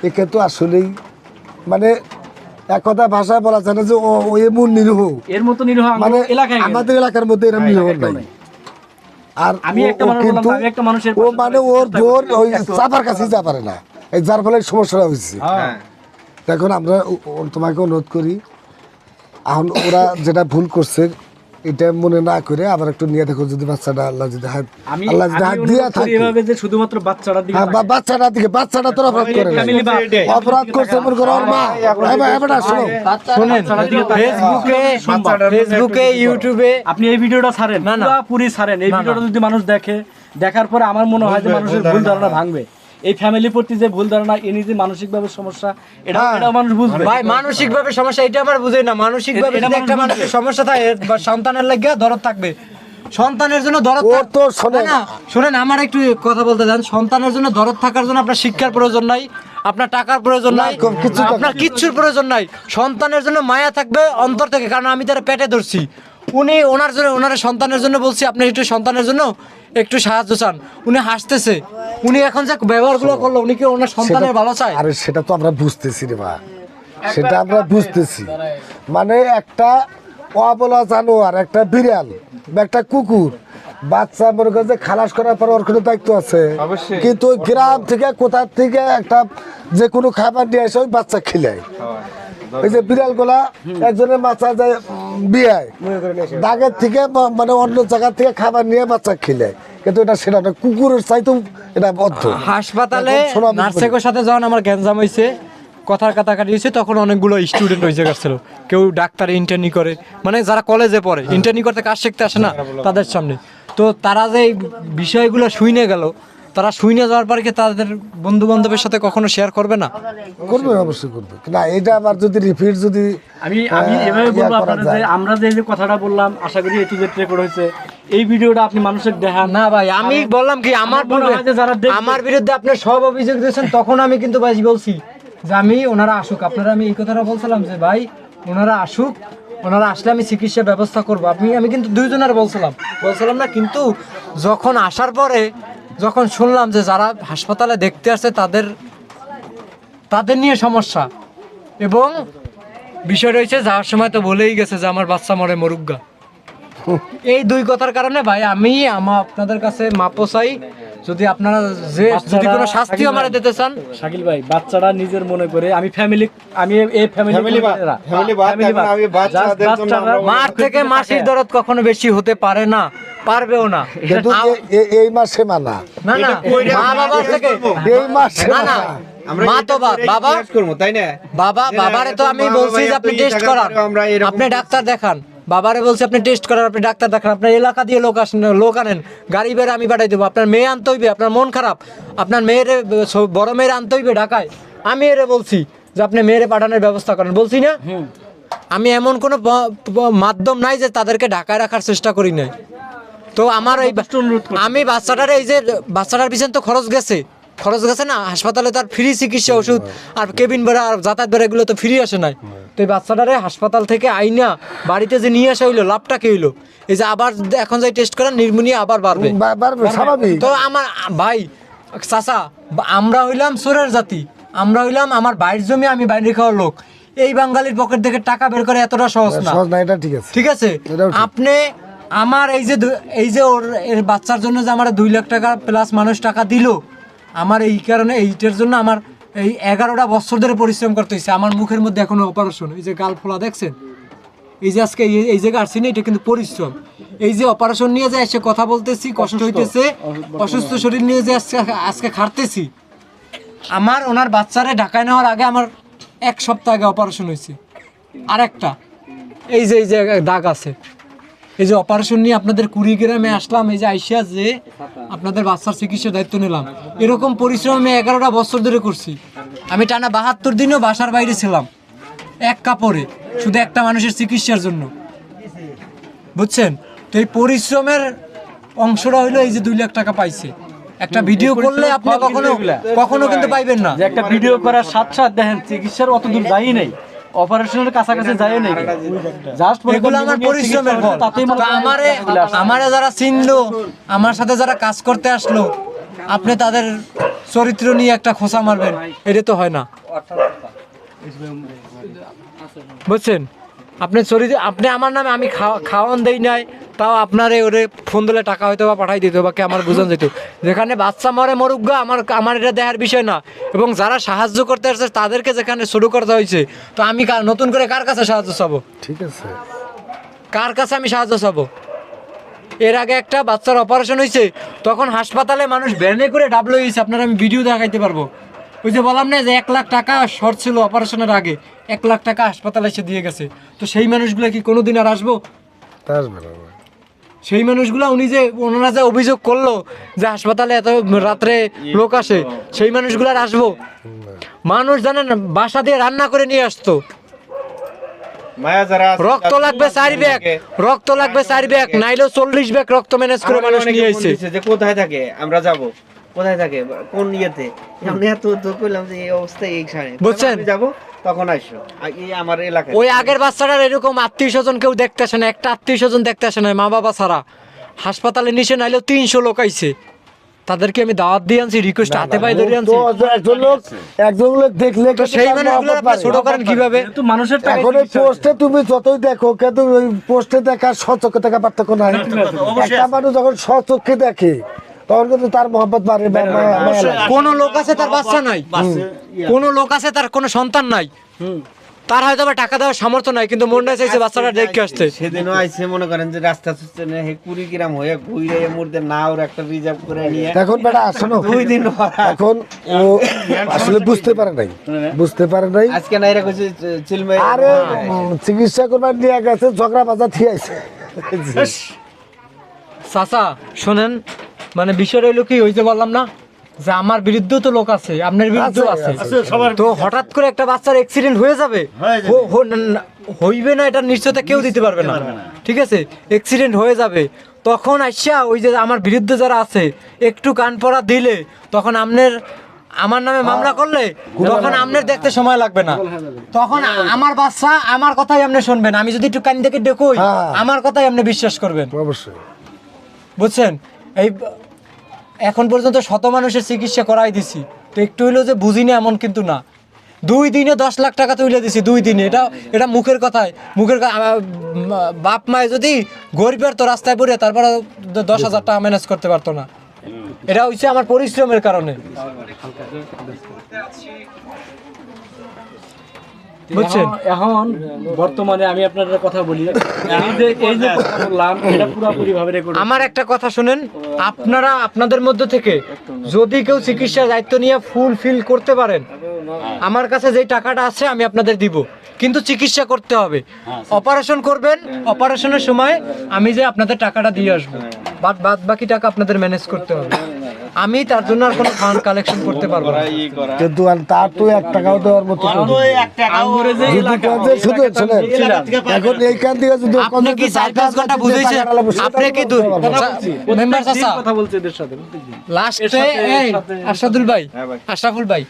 একে তো আসলেই মানে এক কথা ভাষায় বলা যায় না যে ও এমন নিরীহ, এর মতো নিরীহ মানে এলাকায় আমাদের এলাকার মধ্যে এরকম নিরীহ নাই। আর আমি একটা মানুষ বললাম, আমি একটা মানুষের ও মানে ওর জোর ওই চাপার কাছে যা পারে না, এই যার ফলে সমস্যাটা হয়েছে। হ্যাঁ। এখন আমরা তোমাকে অনুরোধ করি, এখন ওরা যেটা ভুল করছে এটা মনে না করে আবার একটু নিয়ে দেখো, যদি বাচ্চাটা আল্লাহ যদি হাত দিয়ে থাকে, এভাবে যে শুধুমাত্র বাচ্চাটার দিকে হ্যাঁ, বাচ্চাটা তো অপরাধ করে না। family বা- অপরাধ করছে মনে করো ওর মা। এবার শোনো, শুনেন, ফেসবুকে ইউটিউবে আপনি এই ভিডিওটা ছাড়েন, না, না। পুরোপুরি ছাড়েন। এই ভিডিওটা যদি মানুষ দেখে, দেখার পরে আমার মনে হয় যে মানুষের ভুল ধারণা ভাঙবে। এই ফ্যামিলির প্রতি যে ভুল ধারণা, এনে যে মানসিকভাবে সমস্যা, এটা মানুষ বুঝবে। ভাই মানসিক ভাবে সমস্যা এটা আমার বুঝে না। মানসিক ভাবে এটা যদি একটা মানুষ মানুষের সমস্যা থাকে বা সন্তানের লাগিয়া দরদ থাকবে, সন্তানের জন্য দরদ ও তো শোনে না, শুনেন আমার একটু কথা বলতে দেন। সন্তানের জন্য দরদ থাকার জন্য আপনার শিক্ষার প্রয়োজন নাই, আপনার টাকার প্রয়োজন নাই, কিচ্ছু দরকার আপনার কিচ্ছুর প্রয়োজন নাই। সন্তানের জন্য মায়া থাকবে অন্তর থেকে, কারণ আমি তারা পেটে ধরছি। উনি ওনার সন্তানের জন্য বলছি, আপনি একটু সন্তানের জন্য একটু সাহায্য চান, উনি হাসতেছে। উনি এখন যে ব্যবহারগুলো করলো, উনি কি ওনার সন্তানের ভালো চায়? আরে সেটা তো আমরা বুঝতেছি রে মা, সেটা আমরা বুঝতেছি। মানে একটা অবলা জানোয়ার, একটা বিড়াল বা একটা কুকুর বাচ্চা মনে করে যে খালাস করার পর ওর কোনো দায়িত্ব আছে, অবশ্যই। কিন্তু ওই গ্রাম থেকে কোথা থেকে একটা যে কোনো খাবার নিয়ে এসে ওই বাচ্চা খিলায়। এই যে বিড়াল গুলা একজনের বাচ্চা যায় বিয়ায় দাগের থেকে মানে অন্য জায়গা থেকে খাবার নিয়ে বাচ্চা খিলায়, কিন্তু এটা সেটা না, কুকুরের চাইতেও এটা বদ্ধ। হাসপাতালে এখন শোনো আমি নার্সের সাথে যখন আমার গ্যাঞ্জাম হয়েছে, কথার কাটাকাটি হয়েছে, তখন অনেকগুলো স্টুডেন্ট হয়ে গেছিল। কেউ ডাক্তার ইন্টার্নি করে, মানে যারা কলেজে পড়ে, ইন্টার্নি করতে কাজ শিখতে আসে না তাদের সামনে। তো তারা যে এই বিষয়গুলো শুনে গেল, তারা শুনে যাওয়ার পরে কি তাদের বন্ধু বান্ধবের সাথে কখনো শেয়ার করবে না? করবে, অবশ্যই করবে। না এটা আবার যদি রিপিট যদি আমি এভাবে বলবো আপনারা যে আমরা যে কথাটা বললাম, আশা করি এটু যে রেকর্ড হয়েছে, এই ভিডিওটা আপনি মানুষের দেখান। না ভাই, আমি বললাম কি আমার মনে হয় যে যারা দেখবে- আমার বিরুদ্ধে আপনি সব অভিযোগ দিয়েছেন, তখন আমি কিন্তু ভাই বলছি যে আমি ওনারা আসুক। আপনারা আমি এই কথাটা বলছিলাম যে ভাই ওনারা আসুক, ওনারা আসলে আমি চিকিৎসা ব্যবস্থা করবো। আমি কিন্তু দুইজনের বলছিলাম না, কিন্তু যখন আসার পরে যখন শুনলাম যে যারা হাসপাতালে দেখতে আসছে তাদের নিয়ে সমস্যা, এবং বিষয় রয়েছে যাওয়ার সময় তো বলেই গেছে যে আমার বাচ্চা মরে মরুগা। এই দুই কথার কারণে ভাই আমি আপনাদের কাছে মাপও চাই, যদি আপনারা যদি কোনো শাস্তি আমার দিতে চান। শাকিল ভাই, বাচ্চাটা নিজের মনে করে আমি এই Family বাদ, family বাদ, এখন আমি বাচ্চাদের জন্য আমরা- মার থেকে মাসির দরদ কখনো বেশি হতে পারে না, পারবেও না। কিন্তু এই মাসে মানা, না না, মা বাবার থেকে এই মাসে না না, আমরা মা তো এটা করে বাবা জিজ্ঞেস করবো, তাই না? বাবারে তো আমি মা বলছি বাবা যে আপনি এত টেস্ট টাকা করান, পরেও আমরা এরকম আপনি ডাক্তার দেখান। বাবারে বলছি আপনি টেস্ট করান, আপনি ডাক্তার দেখান, আপনার এলাকা দিয়ে লোক আনেন, গাড়ি বেড়ে আমি পাঠাই দেবো। আপনার মেয়ে আনতে হইবে, আপনার মন খারাপ, আপনার মেয়েরে বড় মেয়েরে আনতে হইবে ঢাকায়, আমি এরে বলছি যে আপনি মেয়েরে পাঠানোর ব্যবস্থা করেন, বলছি না? আমি এমন কোনো মাধ্যম নাই যে তাদেরকে ঢাকায় রাখার চেষ্টা করি নাই। তো আমার এই আমি বাচ্চাটার এই যে বাচ্চাটার পিছনে তো খরচ গেছে না, হাসপাতালে তার ফ্রি চিকিৎসা, ওষুধ আর কেবিন ভাড়া আর যাতায়াত ভাড়া এগুলো তো ফ্রি আসে নাই। তো এই বাচ্চাটারে হাসপাতাল থেকে আইনা বাড়িতে যে নিয়ে আসা হইলো, লাভটা কি হইলো? এই যে আবার এখন যাই টেস্ট করেন, নিউমোনিয়া আবার বাড়বে। বাড়বে, স্বাভাবিক। তো আমার ভাই চাচা, আমরা হইলাম চোরের জাতি, আমরা হইলাম আমার বাইরের জমি আমি বাইরে খাওয়ার লোক। এই বাঙালির পকেট থেকে টাকা বের করে এতটা সহজ না। সহজ না, এটা ঠিক আছে। ঠিক আছে, এটাও ঠিক। আপনি আমার এই যে ওর এর বাচ্চার জন্য যে আমার 2 লাখ টাকা প্লাস মানুষ টাকা দিল, আমার এই কারণে এইটার জন্য আমার এই 11টা বছর ধরে পরিশ্রম করতে হয়েছে। আমার মুখের মধ্যে এখনো অপারেশন, এই যে গাল ফোলা দেখছেন, এই যে আজকে এই জায়গায় আসছি না, এটা কিন্তু পরিশ্রম। এই যে অপারেশন নিয়ে যে এসে কথা বলতেছি, কষ্ট হইতেছে, অসুস্থ শরীর নিয়ে যে আজকে খাটতেছি। আমার ওনার বাচ্চারে ঢাকায় নেওয়ার আগে আমার 1 সপ্তাহ আগে অপারেশন হয়েছে। আরেকটা এই যে দাগ আছে, এই যে অপারেশন নিয়ে আপনাদের কুড়িগ্রামে আসলাম, এই যে আইসিয়া যে আপনাদের বাচ্চার চিকিৎসার দায়িত্ব নিলাম, এরকম পরিশ্রম আমি 11টা বছর ধরে করছি। আমি টানা 72 দিনও বাসার বাইরে ছিলাম এক কাপড়ে, শুধু একটা মানুষের চিকিৎসার জন্য, বুঝছেন? তো এই পরিশ্রমের অংশটা হইলো এই যে 2 লাখ টাকা পাইছে। একটা ভিডিও করলে আপনি কখনো কিন্তু পাইবেন না। যে একটা ভিডিও করার সাথে দেখেন চিকিৎসার অত দূর যাই নাই, অপারেশনের কাছাকাছি যায় নাই, জাস্ট এগুলো আমার পরিশ্রমের ফল। তো আমারে যারা চিনলো, আমার সাথে যারা কাজ করতে আসলো, আপনি তাদের চরিত্র নিয়ে একটা খোঁচা মারবেন, এটা তো হয় না, বুঝছেন? আপনি আমার নামে আমি খাওয়ান দেই নাই, তাও আপনার ওরে ফোন দিলে টাকা হয়তো বা পাঠাই দিত বা কে আমার বোঝান যেত। যেখানে বাচ্চা মরে মরুক গা, আমার এটা দেখার বিষয় না। এবং যারা সাহায্য করতে আসছে তাদেরকে যেখানে শুরু করতে হয়েছে, তো আমি নতুন করে কার কাছে সাহায্য চাবো? ঠিক আছে, কার কাছে আমি সাহায্য চাবো? এর আগে একটা বাচ্চার অপারেশন হয়েছে, তখন হাসপাতালে মানুষ ভ্যানে করে ডাবলো হয়েছে, আপনারা আমি ভিডিও দেখাইতে পারবো। ওই যে বললাম না যে 1 লাখ টাকা শর্ট ছিল অপারেশনের আগে, 1 লাখ টাকা হাসপাতালে এসে দিয়ে গেছে। তো সেই মানুষগুলো কি কোনোদিন আর আসবো? সেই মানুষগুলো ওনারা যে অভিযোগ করলো যে হাসপাতালে এত রাত্রে লোক আসে, সেই মানুষগুলো আর আসবো? মানুষ জানেন বাসা দিয়ে রান্না করে নিয়ে আসতো। মায়া যারা আছে, রক্ত লাগবে 4 ব্যাগ, রক্ত লাগবে 4 ব্যাগ, নাইলেও 40 ব্যাগ রক্ত ম্যানেজ করে মানুষ অনেকে নিয়ে ফোন আসছে। দিছে যে কোথায় থাকে, আমরা যাব, কোথায় থাকে, কোন ইয়েতে, আমি এত তো কইলাম যে এই অবস্থায় এই সামনে বুঝছেন? আমি যাব, তখন আইসো এই আমার এলাকায়। ওই আগের বাচ্চাটার এরকম আত্মীয় স্বজন কেউ দেখতে আসে না, একটা আত্মীয় স্বজন দেখতে আসে না, মা বাবা ছাড়া। হাসপাতালে নিচে নাইলেও 300 লোক আইছে, তাদেরকে আমি দাওয়াত দিয়ে আনছি, রিকোয়েস্ট হাতে পায়ে ধরে আনছি। একজন লোক দেখলে তো সেই মানুষগুলো আপনি ছোট করেন কিভাবে? তো মানুষের টাকা এখন এই পোস্টে তুমি যতই দেখো, কিন্তু ওই পোস্টে দেখা সচক্ষে দেখা পার্থক্য নাই। একটা মানুষ যখন সচক্ষে দেখে তখন কিন্তু তার মহব্বত বাড়ে। কোন লোক আছে তার বাচ্চা নাই, কোন লোক আছে তার কোনো সন্তান নাই, তার হয়তো বা টাকা দেওয়ার সামর্থ্য নাই, কিন্তু মনটা চাইছে বাচ্চাটা দেখে আসতে। সেদিনও আইছে, মনে করেন যে রাস্তা চলছে না, হে কুড়িগ্রাম হয়ে ঘুরে মুর্দে নাওর একটা রিজার্ভ করে নিয়ে এখন বেটা আসলো 2 দিন এখন ও আসলে বুঝতে পারে নাই আজকে নাইরা কইছে চিলমাই আরে চিকিৎসা করবার নিয়ে গেছে, ঝগড়া বাজা থিয়াইছে। চাচা শোনেন, মানে বিষয়টা হইলো কি, ওই যে বললাম না যে আমার বিরুদ্ধেও তো লোক আছে, আপনার বিরুদ্ধেও আছে। তো হঠাৎ করে একটা বাচ্চার অ্যাক্সিডেন্ট হয়ে যাবে, হইবে না এটা নিশ্চয়তা কেউ দিতে পারবে না, ঠিক আছে? অ্যাক্সিডেন্ট হয়ে যাবে, তখন আইসা ওই যে আমার বিরুদ্ধে যারা আছে একটু কান পড়া দিলে, তখন আমার নামে মামলা করলে তখন আপনার দেখতে সময় লাগবে না, তখন আমার বাচ্চা আমার কথাই আপনি শুনবেন। আমি যদি একটু কান থেকে দেখুই, আমার কথাই আপনি বিশ্বাস করবেন, অবশ্যই। বুঝছেন? এই এখন পর্যন্ত 100 মানুষের চিকিৎসা করাই দিছি, তো একটু হইলো যে বুঝি না এমন কিন্তু না। 2 দিনে 10 লাখ টাকা তুলে দিছি, 2 দিনে। এটা মুখের কথায়, বাপ মায়ে যদি গরিবের তো রাস্তায় পড়ে তারপর 10,000 টাকা ম্যানেজ করতে পারতো না। এটা হচ্ছে আমার পরিশ্রমের কারণে, বুঝছেন? এখন বর্তমানে আমি আপনাদের কথা বলি, এই যে কথা বললাম এটা পুরোপুরি ভাবে রেকর্ড। আমার একটা কথা শুনেন, আপনারা আপনাদের মধ্যে থেকে যদি কেউ চিকিৎসার দায়িত্ব নিয়ে ফুলফিল করতে পারেন, আমার কাছে যে টাকাটা আছে আমি আপনাদের দিব, কিন্তু চিকিৎসা করতে হবে। অপারেশন করবেন, অপারেশনের সময় আমি যে আপনাদের টাকাটা দিয়ে আসবো, বাদ বাকি টাকা আপনাদের ম্যানেজ করতে হবে। আমি তার জন্য আর কোনো ফান্ড কালেকশন করতে পারবো না, কিন্তু তার তো 1 টাকাও দেওয়ার মতো শুধু এখন এইখান থেকে যদি আপনি কি 4-5 ঘন্টা বুঝাইছেন? আপনি কি মেম্বার চাচা কথা বলছে এদের সাথে লাস্টে আশরাফুল ভাই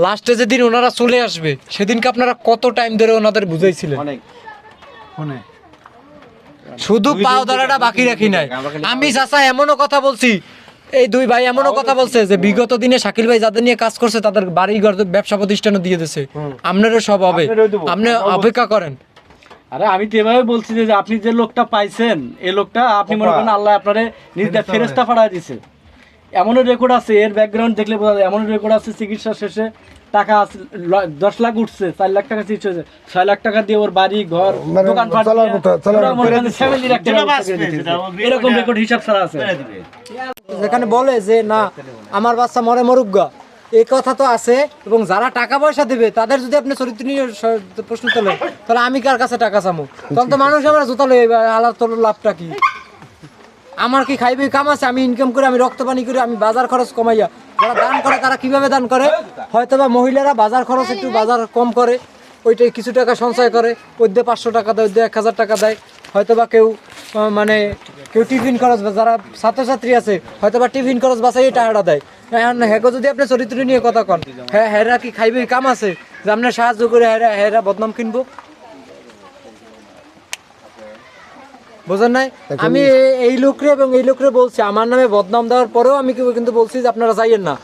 লাস্টে যেদিন ওনারা চলে আসবে সেদিনকে আপনারা কত টাইম ধরে ওনাদের বুঝাইছিলেন? অনেক শুধু পাও ধরাটা বাকি রাখি নাই। আমি চাচা এমনও কথা বলছি, এই 2 ভাই এমনও কথা বলছে যে বিগত দিনে শাকিল ভাই যাদের নিয়ে কাজ করছে তাদের বাড়ি ঘর ব্যবসা প্রতিষ্ঠানও দিয়ে দিয়েছে, আপনারও সব হবে, আপনি অপেক্ষা করেন। আরে আমি তো এভাবে বলছি যে আপনি যে লোকটা পাইছেন, এই লোকটা আপনি মনে করেন আল্লাহ আপনারে নিজে ফেরেশতা পাঠায় দিয়েছে। এমনও রেকর্ড আছে, এর ব্যাকগ্রাউন্ড দেখলে বোঝা যায়, এমনও রেকর্ড আছে চিকিৎসা শেষে টাকা 10 লাখ উঠছে, 4 লাখ টাকা চিট হয়েছে, 6 লাখ টাকা দিয়ে ওর বাড়ি ঘর মানে দোকান পাট চলার মতো, চলার মতো। ফ্যামিলির একটা ব্যবস্থা করে দিতেছে। এরকম রেকর্ড হিসাব ছাড়া আছে। যেখানে বলে যে না আমার বাচ্চা মরে মরুগা, এই কথা তো আছে। এবং যারা টাকা পয়সা দিবে তাদের যদি আপনি চরিত্র নিয়ে প্রশ্ন তোলেন, তাহলে আমি কার কাছে টাকা চামো? তখন তো মানুষ আমার জোতা লই আলাদা, তোর লাভটা কি? আমার কি খাইবে কাম আছে? আমি ইনকাম করে, আমি রক্ত পানি করে, আমি বাজার খরচ কমাইয়া, যারা দান করে তারা কিভাবে দান করে? হয়তো বা মহিলারা বাজার খরচ একটু বাজার কম করে, ওইটাই কিছু টাকা সঞ্চয় করে, ওই দিয়ে 500 টাকা দেয়, ওই দিয়ে 1000 টাকা দেয়। হয়তো বা কেউ মানে কেউ টিফিন খরচ, যারা ছাত্রছাত্রী আছে হয়তো বা টিফিন খরচ বাঁচাই এই টাকাটা দেয়। এখন হ্যাঁ যদি আপনি চরিত্র নিয়ে কথা কন, হ্যাঁ হেরা কি খাইবে কাম আছে যে আপনার সাহায্য করে হেরা বদনাম কিনবো? বোঝেন নাই? আমি এই লোকরে এবং এই লোকরে বলছি আমার নামে বদনাম দেওয়ার পরেও আমি কিন্তু বলছি যে আপনারা যাইয়েন না।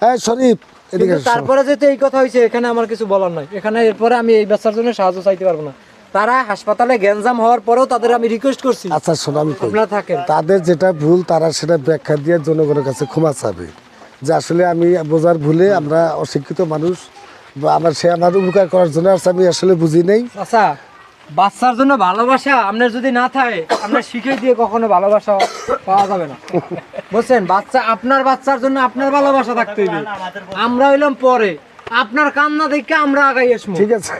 হ্যাঁ শরীফ, এদিকে কিন্তু তারপরে যেহেতু এই কথা হয়েছে, এখানে আমার কিছু বলার নাই। এখানে এরপরে আমি এই বাচ্চার জন্য সাহায্য চাইতে পারবো না। তারা হাসপাতালে গ্যাঞ্জাম হওয়ার পরেও তাদের আমি রিকোয়েস্ট করছি আচ্ছা শোনো, আমি কই, আপনারা থাকেন। তাদের যেটা ভুল তারা সেটা ব্যাখ্যা দিয়ে জনগণের কাছে ক্ষমা চাবে যে আসলে আমি বোঝার ভুলে, আমরা অশিক্ষিত মানুষ, বা আমার সে আমার উপকার করার জন্য আসছে, আমি আসলে বুঝি নেই। আচ্ছা, বাচ্চার জন্য ভালোবাসা আপনার যদি না থাকে, আপনার শিখিয়ে দিয়ে কখনো ভালোবাসা পাওয়া যাবে না, বুঝছেন? আপনার বাচ্চার জন্য আপনার ভালোবাসা থাকতে হবে। আমরা হইলাম পরে, আপনার কান্না দেখে আমরা আগাই আসবো, ঠিক আছে?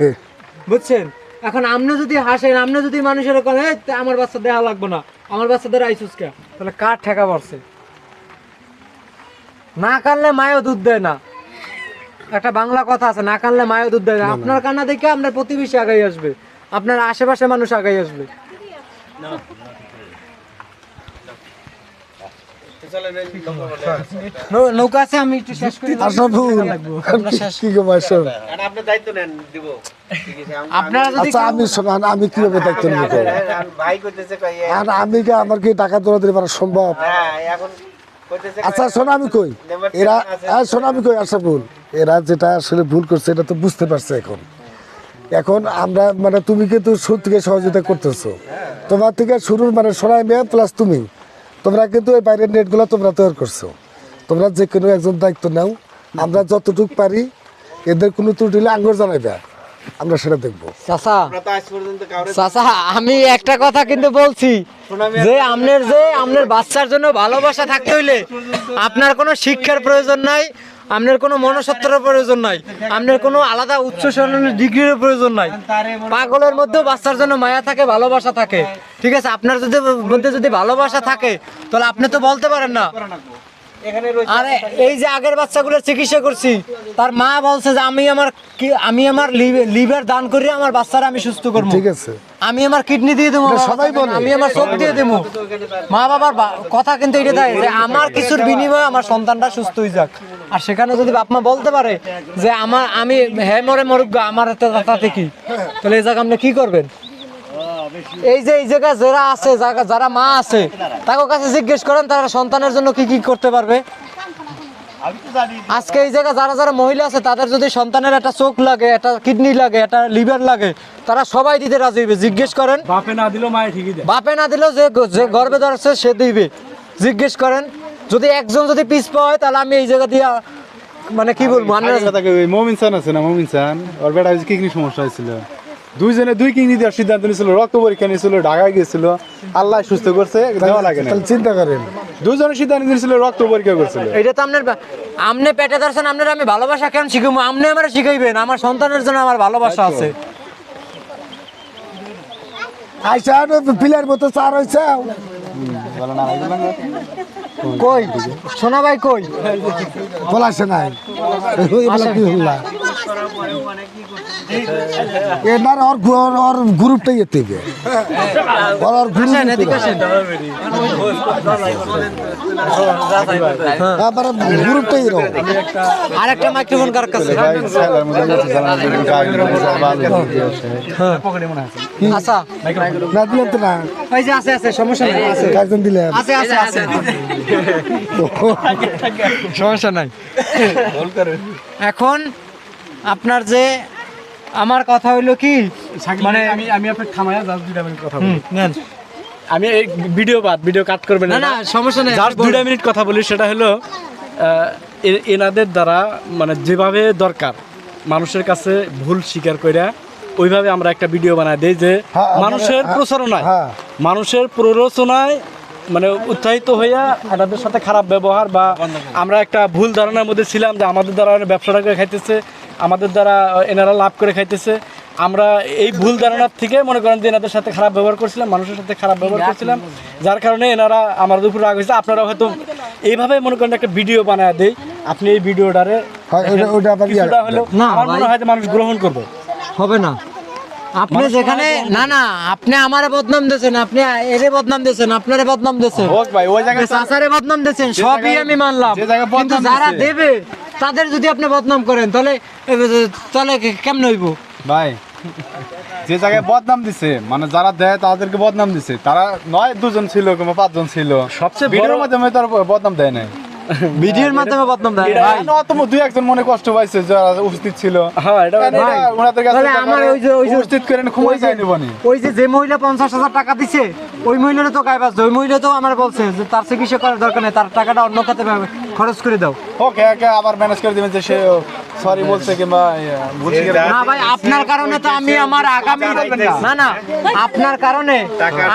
বুঝছেন? এখন আপনি যদি হাসেন, আপনি যদি মানুষের ওখানে আমার বাচ্চা দেওয়া লাগবে না, আমার বাচ্চাদের আইসুসকা, তাহলে কার ঠেকা পড়ছে? না কানলে মায়ও দুধ দেয় না, একটা বাংলা কথা আছে, না কানলে মায়ও দুধ দেয় না। আপনার কান্না দেখে আপনার প্রতিবেশী আগাই আসবে, আপনার আশেপাশে মানুষ আগাই আসবে। নৌকা আছে, আমি একটু শেষ করি। কি গো ভাই, শোন। আপনি দায়িত্ব নেন, দিব। আপনারা যদি আচ্ছা আমি শোনান, আমি কিভাবে দায়িত্ব নিব? ভাই কইতেছে কই আর আমি কি, আমার কি টাকা তোলা দিতে পারা সম্ভব? হ্যাঁ এখন কইতেছে আচ্ছা শোনো, আমি কই, এরা শোনো, আমি কই আশাফুল, এরা যেটা আসলে ভুল করছে এটা তো বুঝতে পারছে। এখন আমরা মানে তুমি কিন্তু শুরু থেকে সহযোগিতা করতেছো, তোমার থেকে শুরুর মানে সোনাই মেয়ে প্লাস তুমি, তোমরা কিন্তু এই বাইরের নেটগুলো তোমরা তৈরি করছো। তোমরা যে কোনো একজন দায়িত্ব নাও, আমরা যতটুকু পারি এদের কোনো ত্রুটি হলে আঙ্গুর জানাইবা, আমরা সেটা দেখবো। চাচা, আমরা তো আজ পর্যন্ত কাউরে চাচা আমি একটা কথা কিন্তু বলছি যে আপনার বাচ্চার জন্য ভালোবাসা থাকতে হইলে আপনার কোনো শিক্ষার প্রয়োজন নাই, আপনার কোনো মনসত্ত্বের প্রয়োজন নাই, আপনার কোনো আলাদা উচ্চ শিক্ষার ডিগ্রির প্রয়োজন নাই। পাগলের মধ্যেও বাচ্চার জন্য মায়া থাকে, ভালোবাসা থাকে, ঠিক আছে? আপনার মধ্যে যদি ভালোবাসা থাকে তাহলে আপনি তো বলতে পারেন না। এখানে আরে এই যে আগের বাচ্চাগুলোর চিকিৎসা করছি, তার মা বলছে যে আমি আমার লিভার দান করে আমার বাচ্চারা আমি সুস্থ করবো, ঠিক আছে? আমি আমার কিডনি দিয়ে দেবো, সবাই বলে। আমি আমার চোখ দিয়ে দেবো। মা বাবার কথা কিন্তু এটা দেয় যে আমার কিছুর বিনিময়ে আমার সন্তানটা সুস্থ হয়ে যাক। আর সেখানে যদি বাপ মা বলতে পারে যে আমি হ্যাঁ মরে মরুক, আমার তাতে কি, তাহলে এই জায়গা আপনি কি করবেন? এই জায়গায় যারা আছে, যারা মা আছে, তাদের কাছে জিজ্ঞেস করেন তারা সন্তানের জন্য কি কি করতে পারবে। আজকে এই জায়গায় যারা মহিলা আছে, তাদের যদি সন্তানের একটা চোখ লাগে, একটা কিডনি লাগে, একটা লিভার লাগে, তারা সবাই দিতে রাজি হইবে। জিজ্ঞেস করেন, বাপে না দিলেও মায়ে ঠিকই দেয়। বাপে না দিলেও যে গর্বে ধরছে সে দিবে। জিজ্ঞেস করেন, যদি একজন যদি পিছপা হয় তাহলে আমি এই জায়গা দিয়ে মানে কি বলবো, মমিন সান আছে না, মমিন সান ওর বেটা কিডনি সমস্যা হয়েছিল, দুইজনে দুই কিডনি দেওয়ার সিদ্ধান্ত নিয়েছিল, রক্ত পরীক্ষা নিয়েছিল, ঢাকায় গিয়েছিল, আল্লাহ সুস্থ করছে, দেওয়া লাগে না। তাহলে চিন্তা করেন, দুইজনের সিদ্ধান্ত নিয়েছিল, রক্ত পরীক্ষা করছিল। এটা তো আপনি পেটে ধরছেন, আপনার আমি ভালোবাসা কেন শিখাবো? আপনি আমার শিখাইবেন, আমার সন্তানের জন্য আমার ভালোবাসা আছে। আইসা পিলার মতো চার হয়েছে। কই সোনা ভাই কই? বলাছে নাই এগুলা কি হল্লা এ না, ওর গ্রুপটাই এতে ওর গ্রুপ গ্রুপটাই এরকম। আরেকটা মাইক্রোফোন কার কাছে? আচ্ছা না দিলেন তো না, ওই যে আছে সমস্যা নাই, আছে একজন দিলেন, আছে সমস্যা নাই। এখন আপনার যে আমার কথা হইলো কি, মানে আমি আপনার থামায়া জাস্ট 2 মিনিট কথা বলি। নেন আমি এই ভিডিও কাট করবেন না, না সমস্যা নাই, জাস্ট 2 মিনিট কথা বলি। সেটা হলো এনাদের দ্বারা মানে যেভাবে দরকার মানুষের কাছে ভুল স্বীকার কইরা ওইভাবে আমরা একটা ভিডিও বানাই দেই যে হ্যাঁ, মানুষের প্রচারণায় হ্যাঁ। মানুষের প্ররোচনায় মানে উৎসাহিত হইয়া এনাদের সাথে খারাপ ব্যবহার বা আমরা একটা ভুল ধারণার মধ্যে ছিলাম যে আমাদের দ্বারা এরা ব্যবসাটা করে খাইতেছে, আমাদের দ্বারা এনারা লাভ করে খাইতেছে। আমরা এই ভুল ধারণার থেকে মনে করেন যে এনাদের সাথে খারাপ ব্যবহার করছিলাম, মানুষের সাথে খারাপ ব্যবহার করছিলাম, যার কারণে এনারা আমাদের উপর রাগ হয়েছে। আপনারা হয়তো এইভাবে মনে করেন একটা ভিডিও বানায় দেই, আপনি এই ভিডিওটারে হয়, ওটা আবার ইয়া- কিছুটা হলেও না, আমার মনে ভাই। হয় যে মানুষ গ্রহণ করবে। হবে না। আপনি যেখানে না আপনি আমারে বদনাম দিয়েছেন, আপনি এরে বদনাম দিয়েছেন, আপনারে বদনাম দিয়েছেন, হোক ভাই ওই জায়গায় চাচারে বদনাম দিয়েছেন, সবই আমি মানলাম। যে জায়গায় কিন্তু বদনাম যারা দিছে। দেবে তাদের যদি আপনি বদনাম করেন তাহলে তাহলে কেমন হইব? ভাই যে জায়গায় বদনাম দিছে মানে যারা দেয় তাদেরকে বদনাম দিছে, তারা নয় 2 জন ছিল কিংবা 5 জন ছিল, সবচেয়ে ভিডিওর মাধ্যমে তার বদনাম দেয় নাই। ভিডিওর মাধ্যমে বদনাম দেয় এটা- ভাই। অতম 2-1 মনে কষ্ট পাইছে যারা উপস্থিত ছিল। হ্যাঁ, এটা কারণ এটা ভাই, ওনাদের কাছে তাহলে আমার ওই যে উপস্থিত করে ক্ষমা চাই নিবনি। ওই যে মহিলা 50,000 টাকা দিছে, ওই মহিলারও তো গায়ে বাজছে, ওই মহিলা তো আমার বলছে যে তার চিকিৎসা করার দরকার নেই, তার টাকাটা অন্য খাতে খরচ করে দাও। ওকে একে আবার ম্যানেজ করে দিবেন যে সে সরি বলছে কিংবা ভুল স্বীকার না ভাই, আপনার কারণে তো আমি আমার আগামী না আপনার কারণে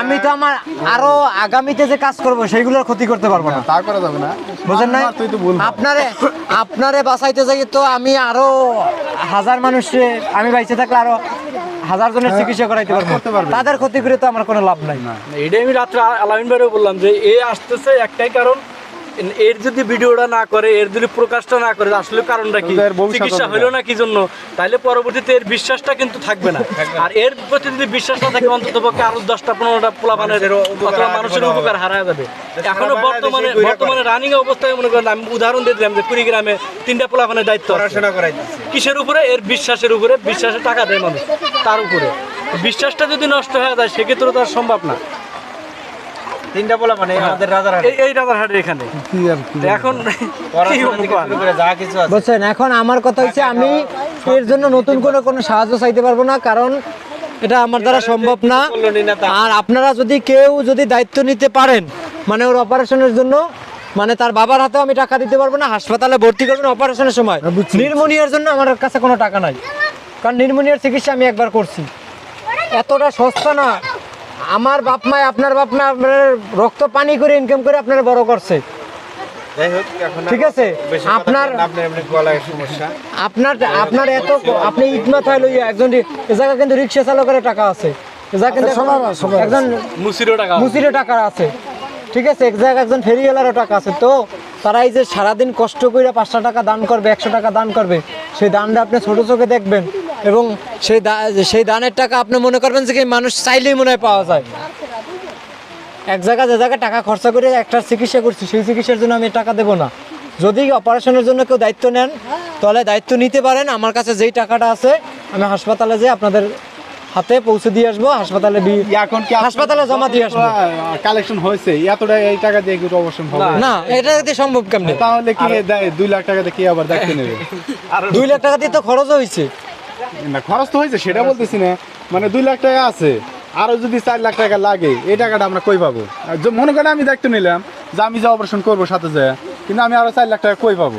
আমি তো আমার আরো আগামীতে যে কাজ করব সেইগুলোর ক্ষতি করতে পারবো না, তা করা যাবে না। বুঝেন না? তুই তো ভুল আপনারে বাঁচাইতে যাই তো আমি আরো 1000 মানুষে আমি বাইচে থাকলে আরো 1000 জনের চিকিৎসা করাইতে পারবো, তাদের ক্ষতি করে তো আমার কোনো লাভ নাই। এটাই আমি রাত্রে আলামিন ভাইও বললাম যে এ আসতেছে একটাই কারণ, এর যদি ভিডিওটা না করে, এর যদি প্রকাশটা না করে, আসলে কারণটা কি, ওদের ভবিষ্যৎ চিকিৎসা হবে হলো না কি জন্য, তাইলে পরবর্তীতে এর বিশ্বাসটা কিন্তু থাকবে না। আর এর প্রতি যদি বিশ্বাস না থাকে, অন্তত পক্ষে আরো 10টা-15টা পোলাপানের অথবা মানুষের উপকার হারায় যাবে। এখনো বর্তমানে রানিং অবস্থায় মনে করেন আমি উদাহরণ দিয়ে দিলাম যে কুড়িগ্রামে 3টা পোলাপানের দায়িত্ব আছে। পড়াশোনা করাইতেছে। কিসের উপরে? এর বিশ্বাসের উপরে, বিশ্বাসের টাকা দেয় মানুষ তার উপরে। বিশ্বাসটা যদি নষ্ট হয়ে যায় সেক্ষেত্রে তো আর সম্ভব না। 3টা বলা মানে আমাদের রাজারহাট এই রাজারহাটের এখানে কি আর কি এখন পড়াশোনা থেকে শুরু করে যা কিছু আছে বুঝছেন? এখন আমার কথা হচ্ছে আমি এর জন্য নতুন করে কোনো সাহায্য চাইতে পারবো না, কারণ এটা আমার দ্বারা সম্ভব না। আর আপনারা কেউ যদি দায়িত্ব নিতে পারেন, মানে ওর অপারেশনের জন্য, মানে তার বাবার হাতেও আমি টাকা দিতে পারবো না, হাসপাতালে ভর্তি করবেন অপারেশনের সময়। নিউমোনিয়ার জন্য আমার কাছে কোনো টাকা নাই, কারণ নিউমোনিয়ার চিকিৎসা আমি একবার করছি। এতটা সস্তা না। আমার বাপ মায় আপনার বাপ মা আপনার রক্ত পানি করে ইনকাম করে আপনারা বড় করছে, যাই হোক এখন ঠিক আছে? আপনার এমনি গলায় সমস্যা আপনার এত আপনি ইট মাথায় লইয়া একজন এ জায়গা কিন্তু রিক্সা চালকের টাকা আছে, এ জায়গা কিন্তু একজন মুসিরও টাকা মুসিরও টাকা আছে, ঠিক আছে? এক জায়গায় একজন ফেরিওয়ালারও টাকা আছে। তো তারা এই যে সারাদিন কষ্ট করে 500 টাকা দান করবে, 100 টাকা দান করবে, সেই দানটা আপনি ছোট চোখে দেখবেন এবং সেই দানের টাকা আপনি মনে করবেন যে কি মানুষ চাইলেই মনে হয় পাওয়া যায়। এক জায়গায় যে জায়গায় টাকা খরচা করে একটা চিকিৎসা করছি, সেই চিকিৎসার জন্য আমি টাকা দেবো না। যদি অপারেশনের জন্য কেউ দায়িত্ব নেন তাহলে দায়িত্ব নিতে পারেন। আমার কাছে যেই টাকাটা আছে আমি হাসপাতালে যেয়ে আপনাদের হাতে পৌঁছে দিয়ে আসবো, এখন কি হাসপাতালে জমা দিয়ে আসবো। কালেকশন হয়েছে এতটা, এই টাকা দিয়ে কি অবশ্যই হবে না, এটা যদি সম্ভব কেমনে? তাহলে কি দেয় 2 লাখ টাকা দিয়ে কি আবার দেখতে নেবে? 2 লাখ টাকা দিয়ে তো খরচ হয়েছে। না খরচ তো হয়েছে সেটা বলতেছি না, মানে 2 লাখ টাকা আছে, আরো যদি 4 লাখ টাকা লাগে এই টাকাটা আমরা কই পাবো? আর মনে করেন আমি দায়িত্ব নিলাম যে আমি যে অপারেশন করবো সাথে যায়, কিন্তু আমি আরো 4 লাখ টাকা কই পাবো?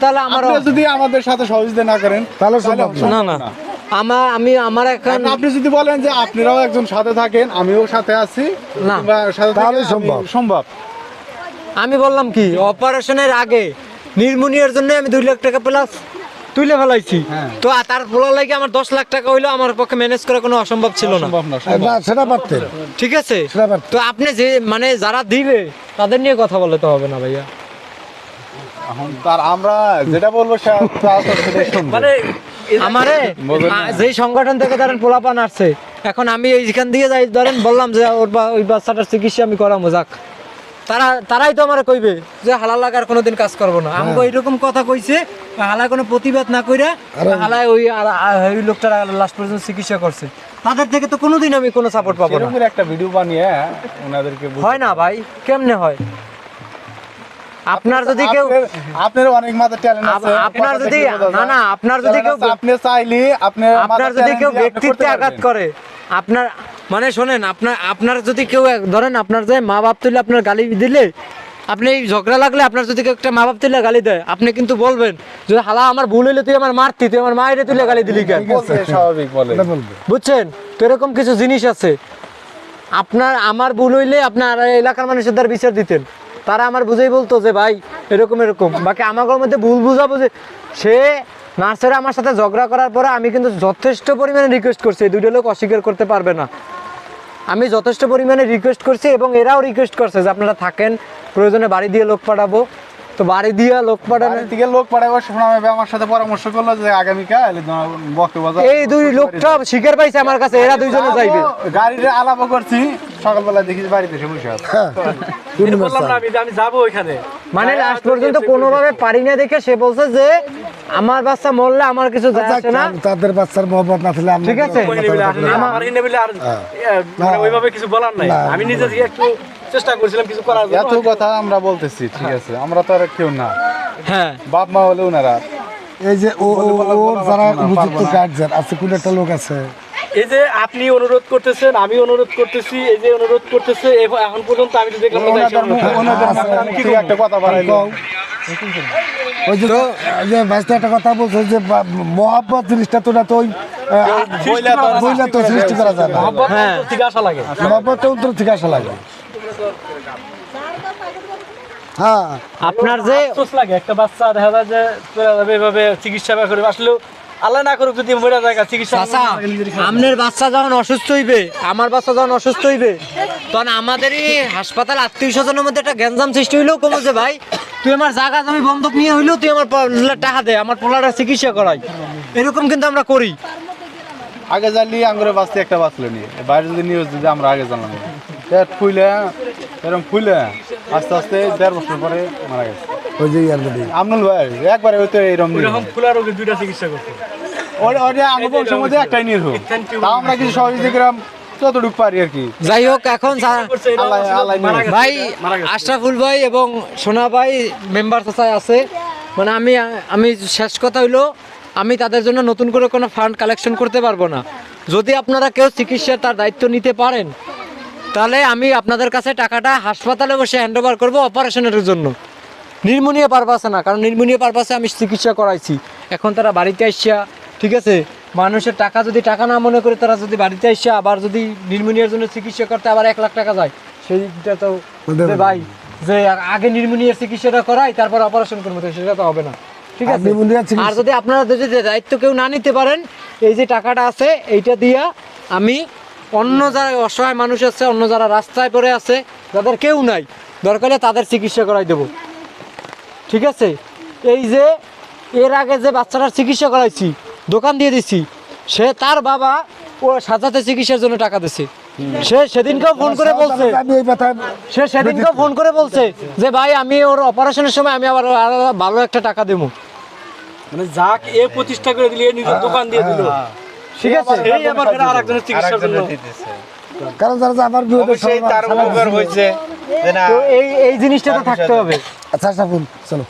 তাহলে আমার আপনারা যদি আমাদের সাথে সহযোগিতা না করেন তাহলে সম্ভব না। না আমার এখন কারণ আপনি যদি বলেন যে আপনারাও একজন সাথে থাকেন, আমিও সাথে আছি, না, কিংবা সাথে তাহলে থাকেন, সম্ভব। সম্ভব। আমি বললাম কি অপারেশনের আগে নিউমোনিয়ার জন্য আমি 2 লাখ টাকা প্লাস তুলে ফেলাইছি। তো তার বলার লাগে আমার 10 লাখ টাকা হইলো আমার পক্ষে ম্যানেজ করা কোনো অসম্ভব ছিল না, সম্ভব না, সম্ভব। না সেটা পারতেন। ঠিক আছে? সেটা পারতেন। তো আপনি যে মানে যারা দিবে তাদের নিয়ে কথা বলে তো হবে না ভাইয়া। এখন তার আমরা যেটা বলবো সেটাই শুনবো। মানে আমারে যেই সংগঠন থেকে ধরেন পোলাপান আসছে, এখন আমি এইখান দিয়ে যাই ধরেন বললাম যে ওই বাচ্চাটার চিকিৎসা আমি করাবো, যাক তারাই তো আমার কইবে যে হালাল লাগার কোনোদিন কাজ করবো না। আমাকে এইরকম কথা কইছে, হালায় কোনো প্রতিবাদ না কইরা হালায় ওই লোকটা লাস্ট পর্যন্ত চিকিৎসা করছে, তাদের থেকে তো কোনোদিন আমি কোনো সাপোর্ট পাবো না। এরকম একটা ভিডিও বানিয়ে ওনাদেরকে হয় না ভাই, কেমনে হয়? আপনার যদি কেউ আপনার অনেক মাথা ট্যালেন্ট আছে, আপনার যদি না আপনার যদি কেউ আপনি চাইলে আপনার যদি কেউ ব্যক্তিত্বে আঘাত করে, আপনার মানে শোনেন, আপনার যদি কেউ ধরেন আপনার যে মা বাপ তুলে আপনার গালি দিলে আপনি এই ঝগড়া লাগলে আপনার যদি কেউ একটা মা বাপ তুলে গালি দেয়, আপনি কিন্তু বলবেন যে হালা আমার ভুল হইলে তুই আমার মারতি, তুই আমার মায়ের তুলে গালি দিলি কেন? বলতে স্বাভাবিক বলে। এটা বলবে। বুঝছেন? তো এরকম কিছু জিনিস আছে। আমার ভুল হইলে আপনার এলাকার মানুষের দ্বারা বিচার দিতেন, তারা আমার বুঝেই বলতো যে ভাই এরকম এরকম। বাকি আমার মধ্যে ভুল বুঝাবুঝি, সে নার্সেরা আমার সাথে ঝগড়া করার পরে আমি কিন্তু যথেষ্ট পরিমাণে রিকোয়েস্ট করছি, এই দুইটা লোক অস্বীকার করতে পারবে না। আমি যথেষ্ট পরিমাণে রিকোয়েস্ট করছি এবং এরাও রিকোয়েস্ট করছে যে আপনারা থাকেন, প্রয়োজনে বাড়ি দিয়ে লোক পাঠাবো। তো বাড়ি দিয়ে লোক পাঠানো, বাড়ি থেকে লোক পাঠাবো, শোনাবে আমার সাথে পরামর্শ করলো যে আগামীকাল বকে বাজার এই দুই লোকটা স্বীকার পাইছে আমার কাছে, এরা দুইজনে যাইবে। গাড়িতে আলাপও করছি, সকালবেলা দেখি বাড়িতে এসে বসে আছে। বললাম না আমি যে আমি যাবো ওইখানে, মানে লাস্ট পর্যন্ত কোনোভাবে পারি না দেখে সে বলছে যে আমার বাচ্চা মরলে আমার কিছু যায় আসে না। তাদের বাচ্চার মহব্বত না থাকলে আমরা ঠিক আছে। আমার এনে বলে আর মানে ওইভাবে কিছু বলার নাই, আমি নিজে থেকে একটু চেষ্টা করছিলাম কিছু করার জন্য। এত কথা আমরা বলতেছি, ঠিক আছে, আমরা তো আর কেউ না, হ্যাঁ বাপ মা হলে ওনারা। এই যে ওর যারা উপযুক্ত গার্জিয়ান আছে, কোন একটা লোক আছে এই যে আপনি অনুরোধ করতেছেন, আমি অনুরোধ করতেছি, এই যে অনুরোধ করতেছে, এখন পর্যন্ত আমি তো দেখলাম না যে ওনাদের মুখে আমি কি একটা কথা বাড়াইলো। ওই যে ভাইস্তা একটা কথা বলছে যে মহব্বত জিনিসটা তো না, তো ওই বইলা তো সৃষ্টি করা যায় না। হ্যাঁ ঠিক আসা লাগে। মহব্বতটা অন্তর থেকে আসা লাগে। হ্যাঁ, আপনার যে আফসোস লাগে একটা বাচ্চা দেখা যায় যে এভাবে চিকিৎসা করে আসলে আল্লাহ না করুক যদি মরে যায় চিকিৎসা। চাচা, আপনার বাচ্চা যখন অসুস্থ হইবে, আমার বাচ্চা যখন অসুস্থ হইবে, তখন আমাদেরই হাসপাতাল আত্মীয় স্বজনের মধ্যে একটা গ্যাঞ্জাম সৃষ্টি হইলেও কমে যে ভাই তুই আমার জায়গা জমি বন্ধক নিয়ে হইলেও তুই আমার টাকা দে, আমার পোলাটা চিকিৎসা করাই। এরকম কিন্তু আমরা করি। আগে জানলি আঙ্গুরে বাঁচতে একটা বাঁচলো নি, বাইরে যদি নিউজ যদি আমরা আগে জানলাম, পেট ফুইলে এরকম ফুইলে আস্তে আস্তে 1.5 বছর পরে মারা গেছে। ওই যে ইয়ার মধ্যে আমনুল ভাই একবারে হয়তো এরকম খোলা রোগে দুইটা চিকিৎসা করতে আমার বংশের মধ্যে একটাই নির্ভর, তাও আমরা কিছু সহযোগিতা করাম যতটুকু পারি আর কি। যাই হোক, এখন আল্লাহ ভাই আশরাফুল ভাই এবং সোনা ভাই মেম্বার চাচায় আছে, মানে আমি শেষ কথা হইলো আমি তাদের জন্য নতুন করে কোনো ফান্ড কালেকশন করতে পারবো না। যদি আপনারা কেউ চিকিৎসার তার দায়িত্ব নিতে পারেন, তাহলে আমি আপনাদের কাছে টাকাটা হাসপাতালে বসে হ্যান্ড ওভার করবো অপারেশনের জন্য, নির্মোনিয়া পারপাসে না। কারণ নির্মোনিয়া পারপাসে আমি চিকিৎসা করাইছি, এখন তারা বাড়িতে আসিয়া, ঠিক আছে, মানুষের টাকা যদি টাকা না মনে করে তারা যদি বাড়িতে আসে আবার যদি নির্মোনিয়ার জন্য চিকিৎসা করতে আবার 1 লাখ টাকা যায়, সেইটা তো যে ভাই যে আগে নির্মোনিয়ার চিকিৎসাটা করাই তারপর অপারেশন করবো, তো সেটা তো হবে না। ঠিক আছে। আর যদি আপনারা যদি দায়িত্ব কেউ না নিতে পারেন, এই যে টাকাটা আছে এইটা দিয়া আমি অন্য যারা অসহায় মানুষ আছে, অন্য যারা রাস্তায় পড়ে আছে, যাদের কেউ নাই, দরকার হলে তাদের চিকিৎসা করাই দেবো। ঠিক আছে। এই যে এর আগে যে বাচ্চাটার চিকিৎসা করাইছি, দোকান দিয়ে দিছি, সে তার বাবা ও সাজাতে চিকিৎসার জন্য টাকা দিছে। সে সেদিনকেও ফোন করে বলছে, যে ভাই আমি ওর অপারেশনের সময় আমি আবার ভালো একটা টাকা দেবো। মানে যাক এ প্রতিষ্ঠা করে দিলে নিজের দোকান দিয়ে দিল, ঠিক আছে, এই আবার আরেকজনের চিকিৎসার জন্য। কারণ যারা আমার বিরুদ্ধে তার উপকার হয়েছে যে না, তো এই জিনিসটা তো থাকতে হবে। আচ্ছা চলো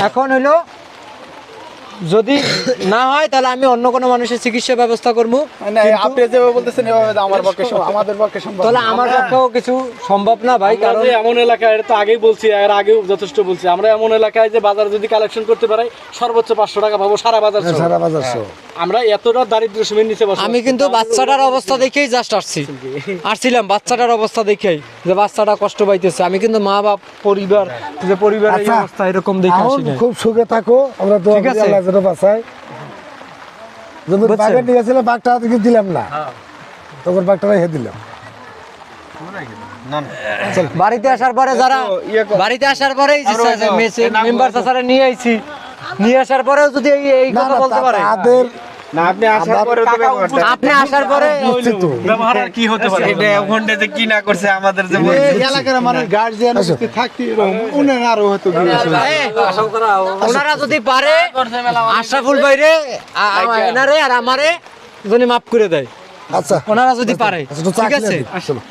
এখন হলো যদি না হয় তাহলে আমি অন্য কোনো মানুষের চিকিৎসা ব্যবস্থা করবো। আপনি যেভাবে বলতেছেন এভাবে আমাদের পক্ষে সম্ভব তাহলে আমার পক্ষেও কিছু সম্ভব না ভাই। কারণ এমন এলাকায়, এটা তো আগেই বলছি, আর আগেও যথেষ্ট বলছি, আমরা এমন এলাকায় যে বাজার যদি কালেকশন করতে পারি সর্বোচ্চ 500 টাকা পাবো সারা বাজার সহ। সারা বাজার আমরা এতটা দারিদ্র সীমার নিচে বসে। আমি কিন্তু বাচ্চাটার অবস্থা দেখেই জাস্ট আসছিলাম বাচ্চাটার অবস্থা দেখেই, যে বাচ্চাটা কষ্ট পাইতেছে। আমি কিন্তু মা বাপ পরিবার, যে পরিবারের এই অবস্থা এরকম দেখে আসি না। খুব সুখে থাকো, আমরা তো ঠিক আছে। আল্লাহ যেন বাঁচাই। যখন বাগের নিয়ে গেছিলাম বাঘটা কিন্তু দিলাম না, তখন বাঘটা রেখে দিলাম। বাড়িতে আসার পরে যারা বাড়িতে আসার পরেই মেম্বার চাচারা নিয়ে আইছি, নিয়ে আসার পরেও যদি এই কথা বলতে পারে, না আপনি আসার পরে তো ব্যবহারটা, আপনি আসার পরে ব্যবহার আর কি হতে পারে, এটা ওখানে যে কি না করছে আমাদের যে এই এলাকার মানুষ গার্জিয়ান থাকতে উনি আরো হয়তো ওনারা যদি পারে আশরাফুল ভাইরে এনারে আর আমারে যদি মাফ করে দেয়, আচ্ছা ওনারা যদি পারে, ঠিক আছে। আসলে